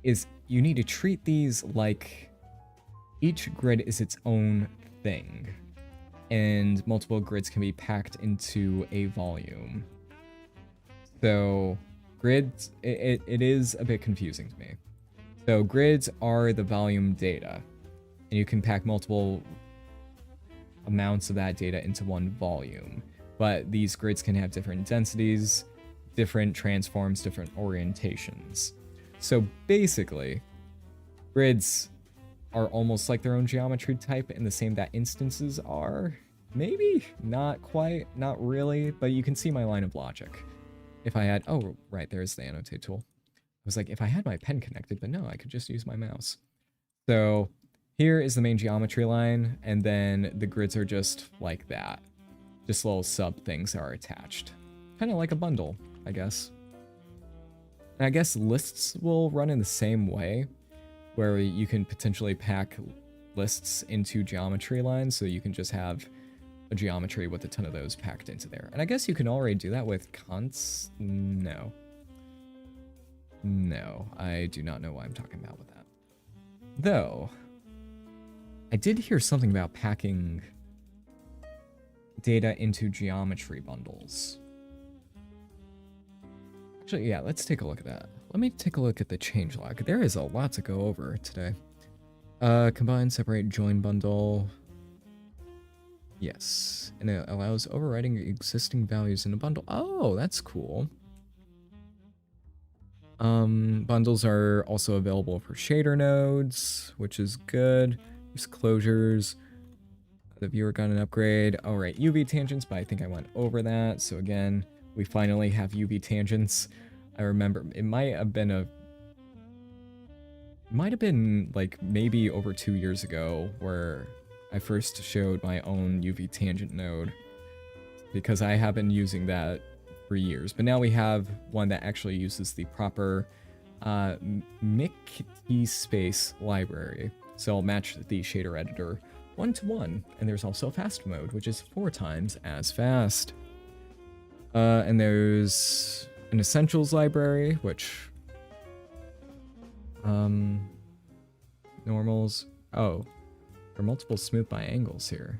is you need to treat these like each grid is its own thing, and multiple grids can be packed into a volume. So grids, it is a bit confusing to me. So grids are the volume data, and you can pack multiple amounts of that data into one volume. But these grids can have different densities, different transforms, different orientations. So basically, grids are almost like their own geometry type, in the same that instances are. Maybe? Not quite, not really, but you can see my line of logic. If I had, oh, right, there's the annotate tool. I was like, if I had my pen connected, but no, I could just use my mouse. So here is the main geometry line, and then the grids are just like that. Just little sub things are attached. Kind of like a bundle, I guess. And I guess lists will run in the same way, where you can potentially pack lists into geometry lines, so you can just have a geometry with a ton of those packed into there. And I guess you can already do that with const... No. No, I do not know what I'm talking about with that. Though, I did hear something about packing data into geometry bundles. Actually, yeah, let's take a look at that. Let me take a look at the changelog. There is a lot to go over today. Combine, separate, join bundle. Yes, and it allows overriding existing values in a bundle. Oh, that's cool. Bundles are also available for shader nodes, which is good. Use closures. The viewer got an upgrade. All right, UV tangents, but I think I went over that. So again, we finally have UV tangents. I remember it might have been like maybe over 2 years ago where I first showed my own UV tangent node, because I have been using that for years. But now we have one that actually uses the proper MIC space library. So I'll match the shader editor 1-to-1, and there's also fast mode, which is 4 times as fast. And there's an essentials library, which normals. Oh, there are multiple smooth by angles here.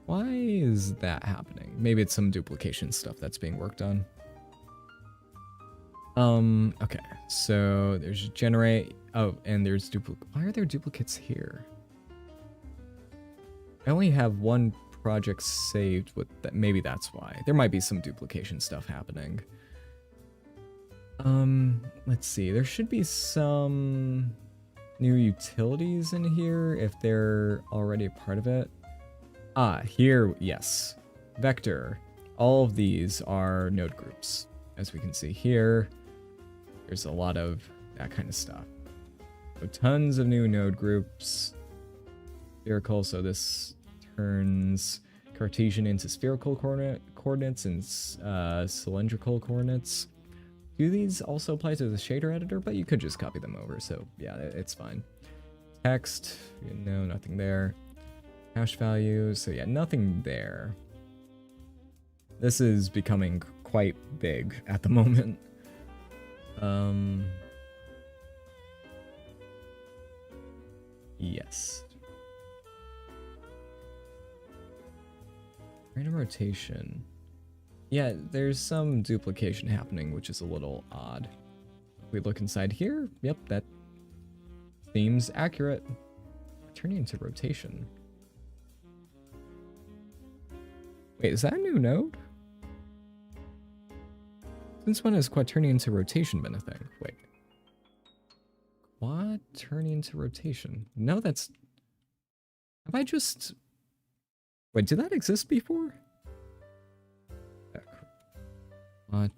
Why is that happening? Maybe it's some duplication stuff that's being worked on. Okay, so there's generate. Oh, and there's why are there duplicates here? I only have one project saved with that. Maybe that's why. There might be some duplication stuff happening. Let's see. There should be some new utilities in here if they're already a part of it. Ah, here, yes. Vector. All of these are node groups. As we can see here, there's a lot of that kind of stuff. So tons of new node groups. Spherical, so this turns Cartesian into spherical coordinates and cylindrical coordinates. Do these also apply to the shader editor? But you could just copy them over, so yeah, it's fine. Text, no, nothing there. Hash value, so yeah, nothing there. This is becoming quite big at the moment. Yes. Random rotation. Yeah, there's some duplication happening, which is a little odd. If we look inside here, yep, that seems accurate. Turning into rotation. Wait, is that a new node? Since when has quaternion to rotation been a thing? Wait. Quaternion to rotation. No, that's... Have I just... Wait, did that exist before? Wait.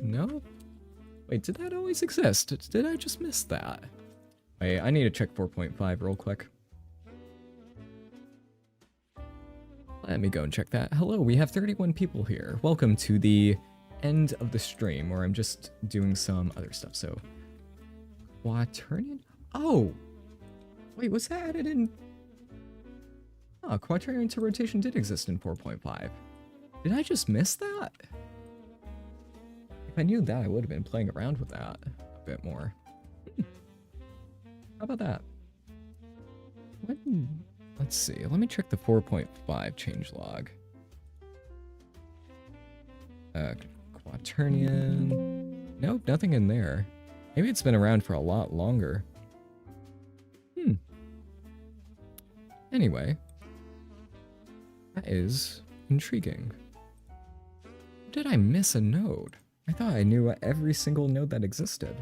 No? Wait, did that always exist? Did I just miss that? Wait, I need to check 4.5 real quick. Let me go and check that. Hello, we have 31 people here. Welcome to the end of the stream where I'm just doing some other stuff. So, quaternion? Oh! Wait, was that added in? Oh, quaternion to rotation did exist in 4.5. Did I just miss that? If I knew that, I would have been playing around with that a bit more. How about that? What? Let's see. Let me check the 4.5 changelog. Quaternion. Nope, nothing in there. Maybe it's been around for a lot longer. Anyway. That is intriguing. Did I miss a node? I thought I knew every single node that existed.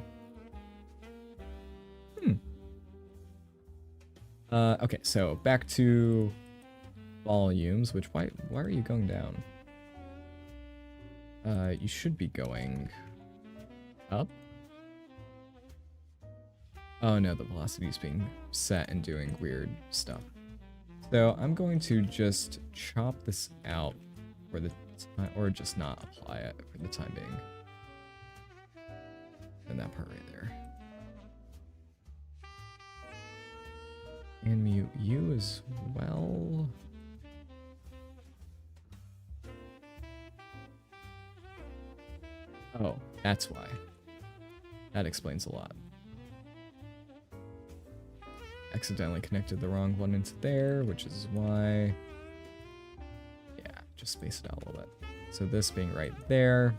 Okay, so back to volumes, which why are you going down? You should be going up. Oh no, the velocity is being set and doing weird stuff. So I'm going to just chop this out for the time, or just not apply it for the time being. And that part right there. And mute you as well. Oh, that's why. That explains a lot. Accidentally connected the wrong one into there, which is why... Yeah, just space it out a little bit. So this being right there.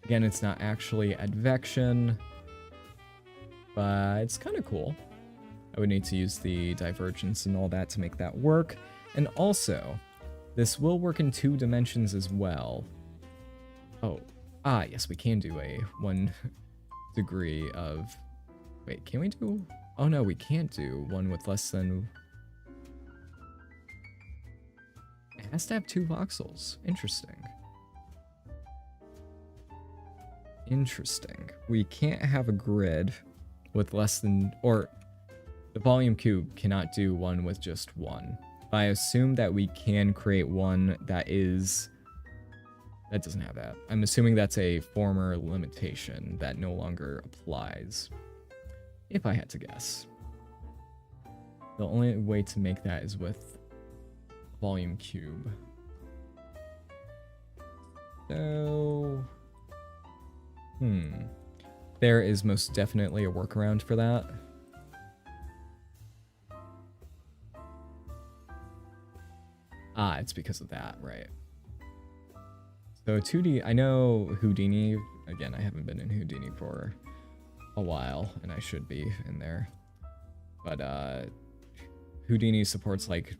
Again, it's not actually advection, but it's kind of cool. I would need to use the divergence and all that to make that work. And also, this will work in 2 dimensions as well. Oh, yes, we can do a 1 degree of... Wait, can we do... Oh no, we can't do one with less than... It has to have 2 voxels. Interesting. Interesting. We can't have a grid with less than... Or... The volume cube cannot do one with just 1. But I assume that we can create one that is... That doesn't have that. I'm assuming that's a former limitation that no longer applies. If I had to guess. The only way to make that is with volume cube. So... There is most definitely a workaround for that. It's because of that, right. So 2D, I know Houdini, again, I haven't been in Houdini for a while, and I should be in there. But Houdini supports like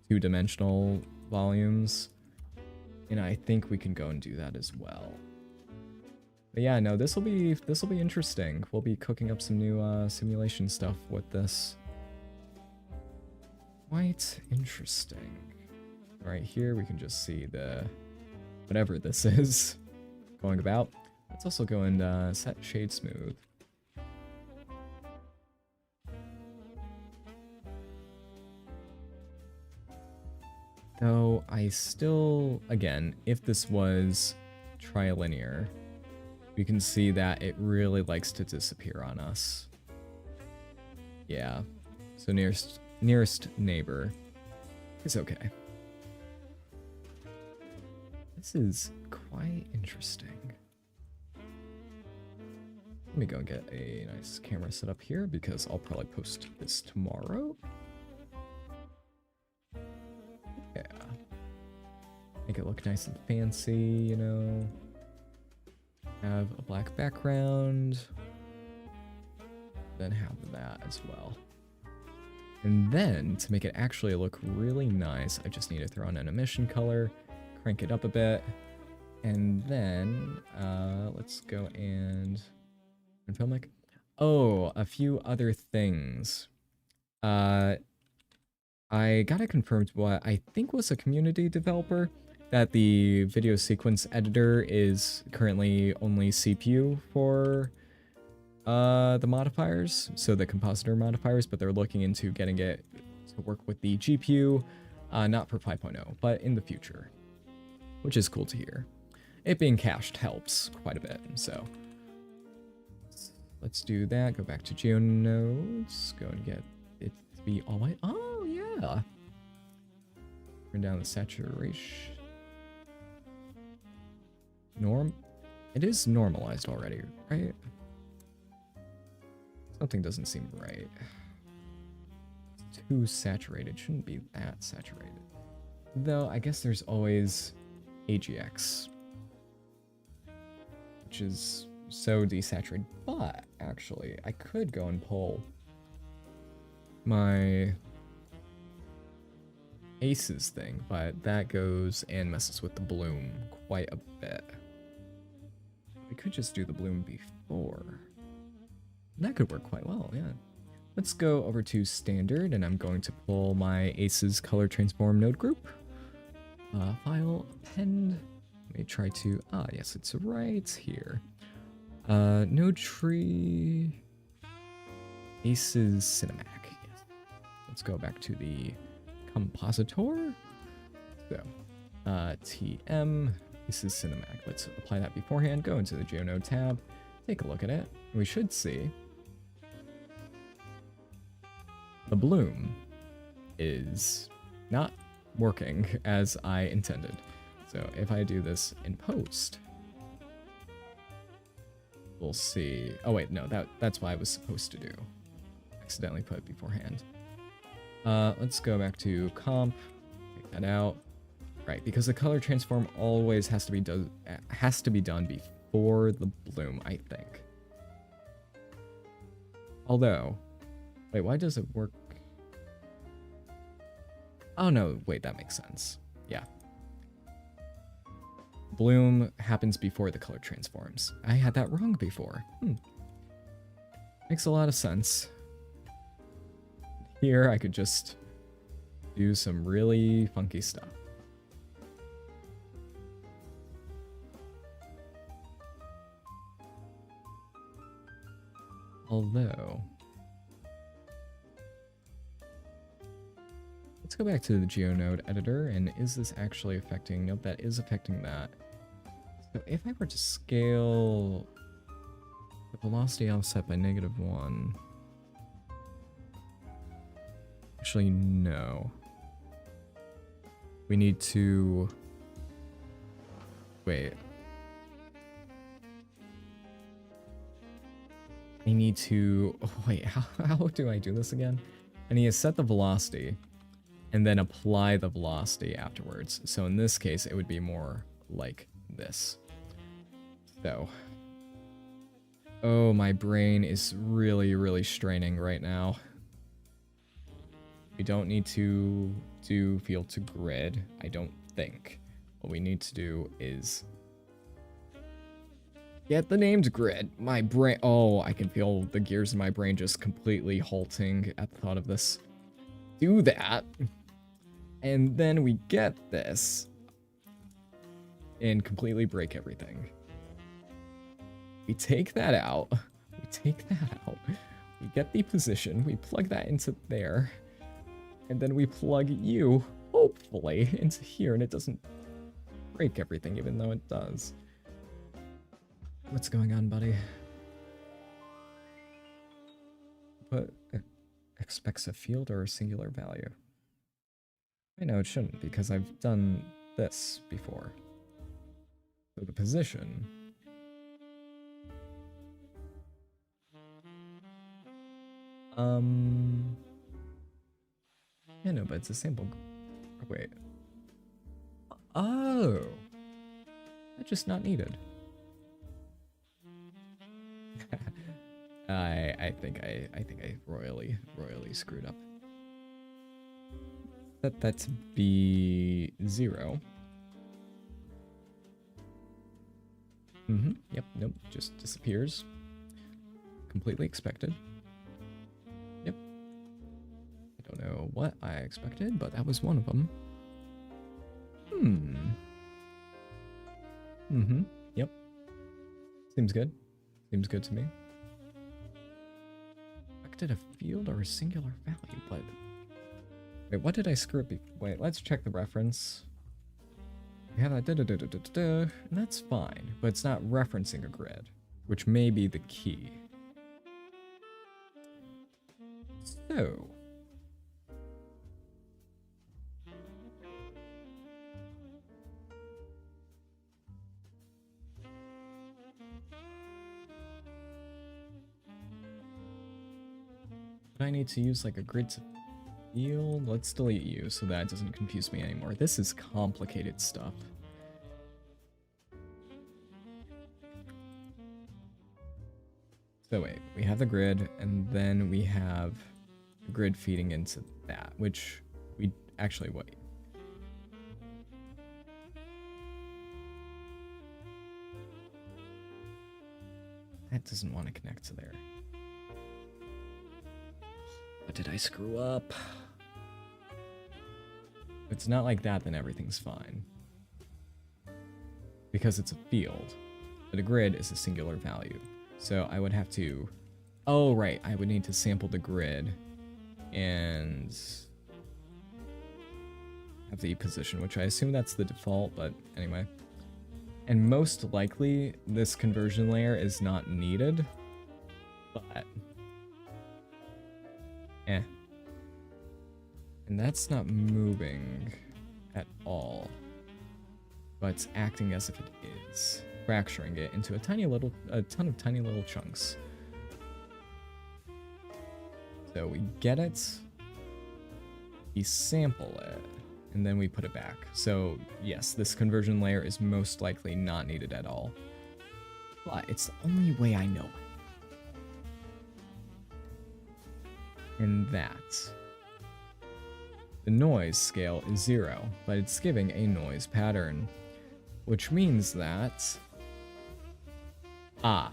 2-dimensional volumes, and I think we can go and do that as well. But yeah, no, this will be interesting. We'll be cooking up some new simulation stuff with this. Quite interesting. Right here, we can just see the whatever this is going about. Let's also go and set shade smooth. Though I still, again, if this was trilinear, we can see that it really likes to disappear on us. Yeah. So nearest neighbor is okay. This is quite interesting. Let me go and get a nice camera set up here because I'll probably post this tomorrow. Yeah. Make it look nice and fancy, you know. Have a black background. Then have that as well. And then, to make it actually look really nice, I just need to throw on an emission color, crank it up a bit, and then, let's go and film like, oh, a few other things. I got it confirmed what I think was a community developer, that the video sequence editor is currently only CPU for the modifiers, so the compositor modifiers, but they're looking into getting it to work with the GPU, not for 5.0, but in the future, which is cool to hear. It being cached helps quite a bit, so let's do that. Go back to GeoNodes, go and get it to be all white. Oh yeah, turn down the saturation. It is normalized already, right? Something doesn't seem right. It's too saturated. Shouldn't be that saturated. Though, I guess there's always AGX, which is so desaturated. But, actually, I could go and pull my Aces thing, but that goes and messes with the bloom quite a bit. We could just do the bloom before. That could work quite well, yeah. Let's go over to standard, and I'm going to pull my Aces color transform node group. File append. Let me try to, yes, it's right here. Node tree, Aces Cinemac, yes. Let's go back to the compositor. So, TM, Aces Cinemac. Let's apply that beforehand, go into the GeoNode tab, take a look at it. We should see the bloom is not working as I intended. So if I do this in post, we'll see. Oh wait, no, that's what I was supposed to do. Accidentally put it beforehand. Let's go back to comp, take that out. Right, because the color transform always has to be done before the bloom, I think. Although, wait, why does it work? Oh no, wait, that makes sense. Yeah. Bloom happens before the color transforms. I had that wrong before. Makes a lot of sense. Here, I could just do some really funky stuff. Although, let's go back to the GeoNode editor, and is this actually affecting? Nope, that is affecting that. So if I were to scale the velocity offset by -1, actually no. We need to, wait. I need to, oh wait, how do I do this again? I need to set the velocity and then apply the velocity afterwards. So in this case, it would be more like this. So, oh, my brain is really, really straining right now. We don't need to do field to grid, I don't think. What we need to do is get the named grid. My brain, oh, I can feel the gears in my brain just completely halting at the thought of this. Do that. And then we get this and completely break everything. We take that out. We get the position. We plug that into there. And then we plug you. hopefully into here and it doesn't break everything, even though it does. What's going on, buddy? But expects a field or a singular value. I know it shouldn't because I've done this before. So the position. Yeah, no, but it's a sample. Wait. Oh. That's just not needed. I think I royally screwed up. Set that to be 0. Yep, nope, just disappears. Completely expected. Yep. I don't know what I expected, but that was one of them. Yep. Seems good. Seems good to me. Expected a field or a singular value, but... Wait, what did I screw up? Wait, let's check the reference. We have that and that's fine, but it's not referencing a grid, which may be the key. So... I need to use like a grid to field. Let's delete you so that doesn't confuse me anymore. This is complicated stuff. So wait, we have the grid and then we have the grid feeding into that, which we actually wait. That doesn't want to connect to there. What did I screw up? If it's not like that, then everything's fine. Because it's a field. But a grid is a singular value. So I would have to... Oh, right. I would need to sample the grid. And... have the position, which I assume that's the default, but anyway. And most likely, this conversion layer is not needed. But... eh. And that's not moving at all. But it's acting as if it is. Fracturing it into a ton of tiny little chunks. So we get it. We sample it. And then we put it back. So yes, this conversion layer is most likely not needed at all. But it's the only way I know it. And that. The noise scale is 0, but it's giving a noise pattern. Which means that... ah.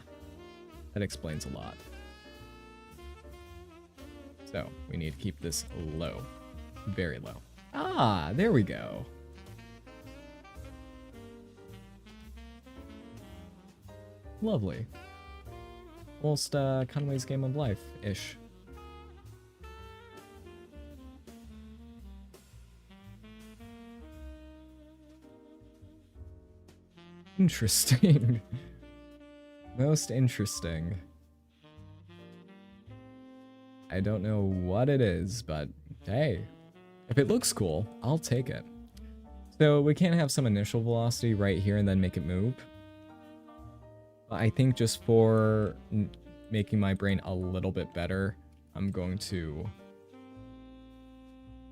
That explains a lot. So, we need to keep this low. Very low. Ah, there we go. Lovely. Almost Conway's Game of Life-ish. Interesting. Most interesting. I don't know what it is, but hey, if it looks cool, I'll take it. So we can't have some initial velocity right here and then make it move. I think just for making my brain a little bit better, I'm going to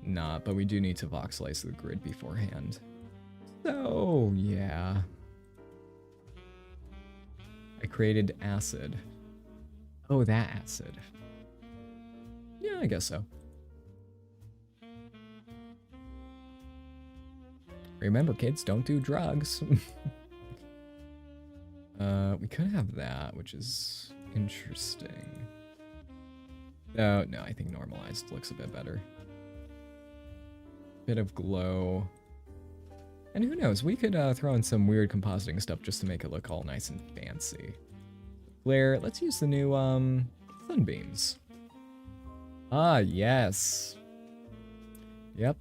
not, but we do need to voxelize the grid beforehand. So, yeah. I created acid. Oh, that acid. Yeah, I guess so. Remember, kids, don't do drugs. We could have that, which is interesting. Oh, no, I think normalized looks a bit better. Bit of glow. And who knows, we could throw in some weird compositing stuff just to make it look all nice and fancy. Flare, let's use the new sunbeams. Ah, yes. Yep.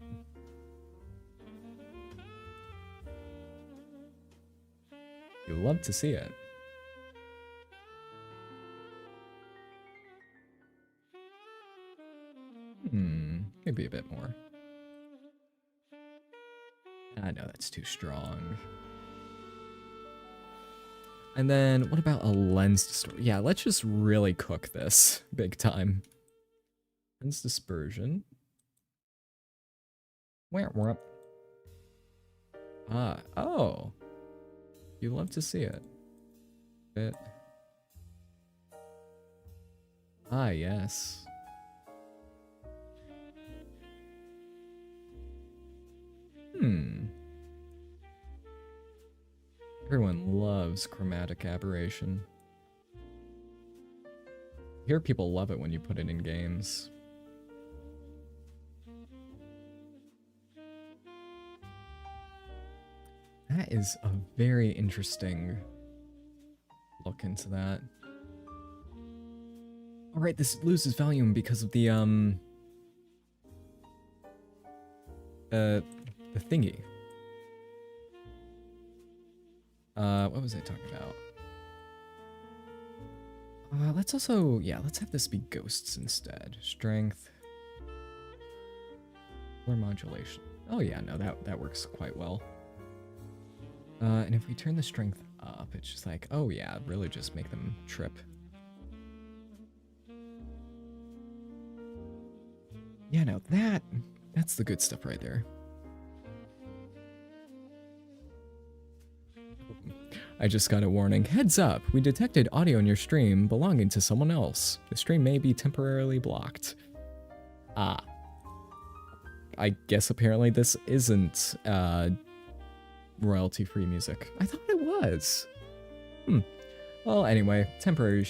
You love to see it. Maybe a bit more. I know that's too strong. And then, what about a lens distortion? Yeah, let's just really cook this big time. Lens dispersion. Where? Oh. You love to see it. Bit. Yes. Everyone loves chromatic aberration. I hear people love it when you put it in games. That is a very interesting look into that. Alright, this loses volume because of the thingy. What was I talking about? Let's also, let's have this be ghosts instead. Strength. Or modulation. Oh yeah, no, that works quite well. And if we turn the strength up, it's just like, oh yeah, really just make them trip. Yeah, no, that's the good stuff right there. I just got a warning. Heads up, we detected audio in your stream belonging to someone else. The stream may be temporarily blocked. I guess apparently this isn't royalty-free music. I thought it was. Well, anyway, temporary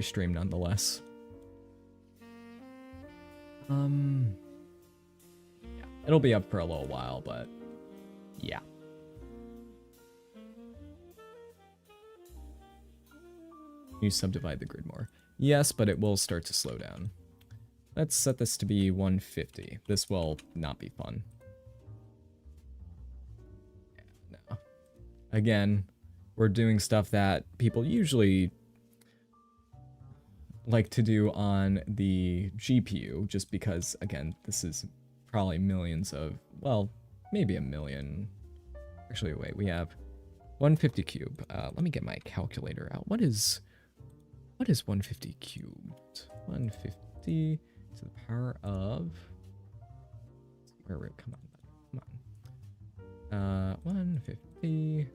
stream nonetheless. Yeah, it'll be up for a little while, but yeah. You subdivide the grid more. Yes, but it will start to slow down. Let's set this to be 150. This will not be fun. No. Again, we're doing stuff that people usually like to do on the GPU, just because, again, this is probably millions of, well, maybe a million. Actually, wait, we have 150 cube. Let me get my calculator out. What is 150 cubed? 150 to the power of... Come on. 150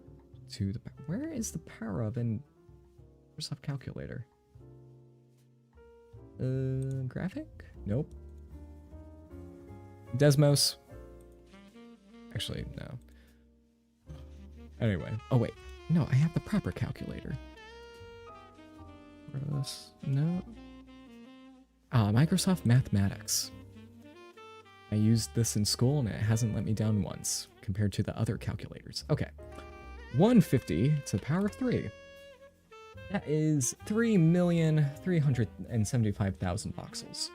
to the power... Where is the power of in Microsoft Calculator? Graphic? Nope. Desmos? Actually, no. Anyway. Oh, wait. No, I have the proper calculator. No. Microsoft Mathematics. I used this in school and it hasn't let me down once compared to the other calculators. Okay. 150 to the power of 3. That is 3,375,000 voxels.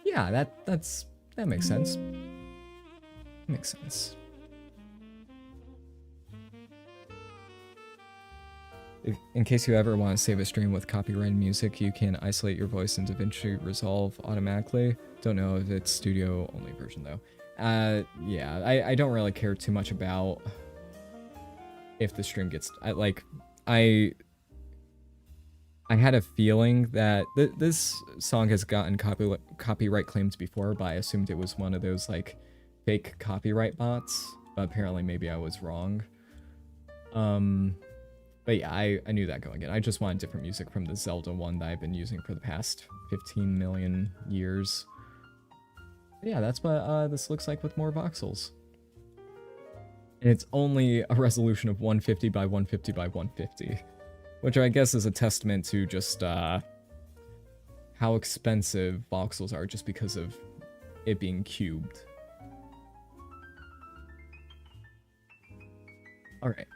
Yeah, that makes sense. Makes sense. In case you ever want to save a stream with copyrighted music, you can isolate your voice in DaVinci Resolve automatically. Don't know if it's studio only version though. Yeah, I don't really care too much about if the stream gets... I had a feeling that this song has gotten copyright claims before, but I assumed it was one of those like fake copyright bots. But apparently maybe I was wrong. But yeah, I knew that going in. I just wanted different music from the Zelda one that I've been using for the past 15 million years. But yeah, that's what this looks like with more voxels. And it's only a resolution of 150 by 150 by 150. Which I guess is a testament to just how expensive voxels are just because of it being cubed. Alright.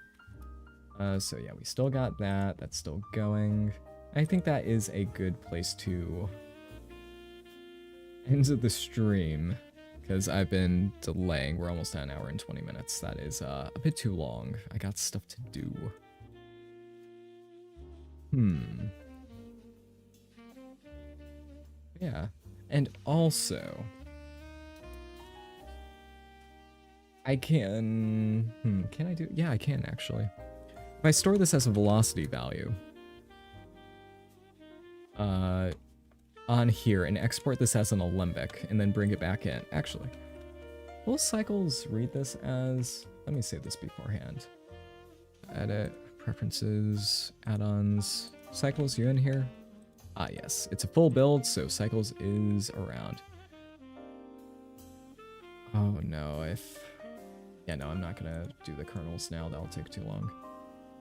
So yeah, we still got that. That's still going. I think that is a good place to end the stream. because I've been delaying. We're almost at an hour and 20 minutes. That is a bit too long. I got stuff to do. Yeah. And also, I can... can I do... Yeah, I can, actually. If I store this as a velocity value on here and export this as an alembic and then bring it back in. Actually, will cycles read this as... Let me save this beforehand. Edit, preferences, add-ons. Cycles, you in here? Ah, yes. It's a full build, so cycles is around. Oh, no. Yeah, no, I'm not gonna do the kernels now. That'll take too long.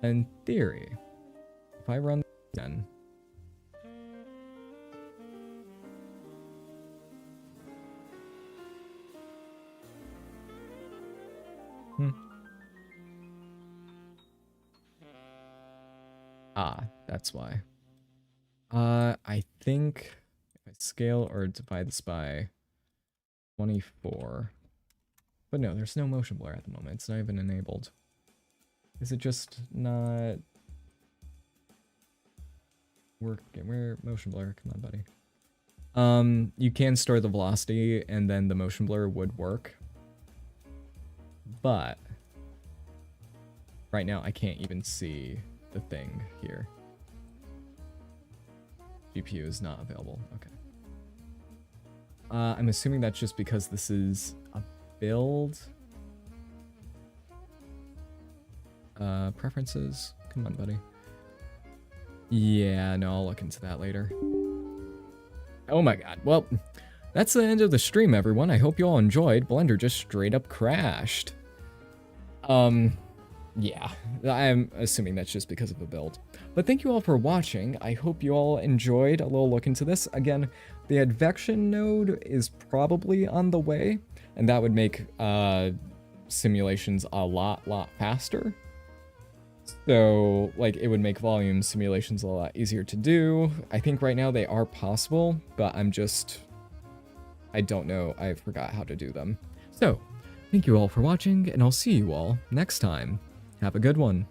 In theory, if I run again... Ah, that's why. I think if I scale or divide this by 24... But no, there's no motion blur at the moment. It's not even enabled. Is it just not... working? Where motion blur? Come on, buddy. You can store the velocity and then the motion blur would work. But right now I can't even see the thing here. GPU is not available. Okay. I'm assuming that's just because this is a build. Preferences. Come on, buddy. Yeah, no, I'll look into that later. Oh my god. Well, that's the end of the stream, everyone. I hope you all enjoyed. Blender just straight up crashed. Yeah, I'm assuming that's just because of a build. But thank you all for watching. I hope you all enjoyed a little look into this. Again, the advection node is probably on the way, and that would make simulations a lot faster. So, like, it would make volume simulations a lot easier to do. I think right now they are possible, but I don't know. I forgot how to do them. So, thank you all for watching, and I'll see you all next time. Have a good one.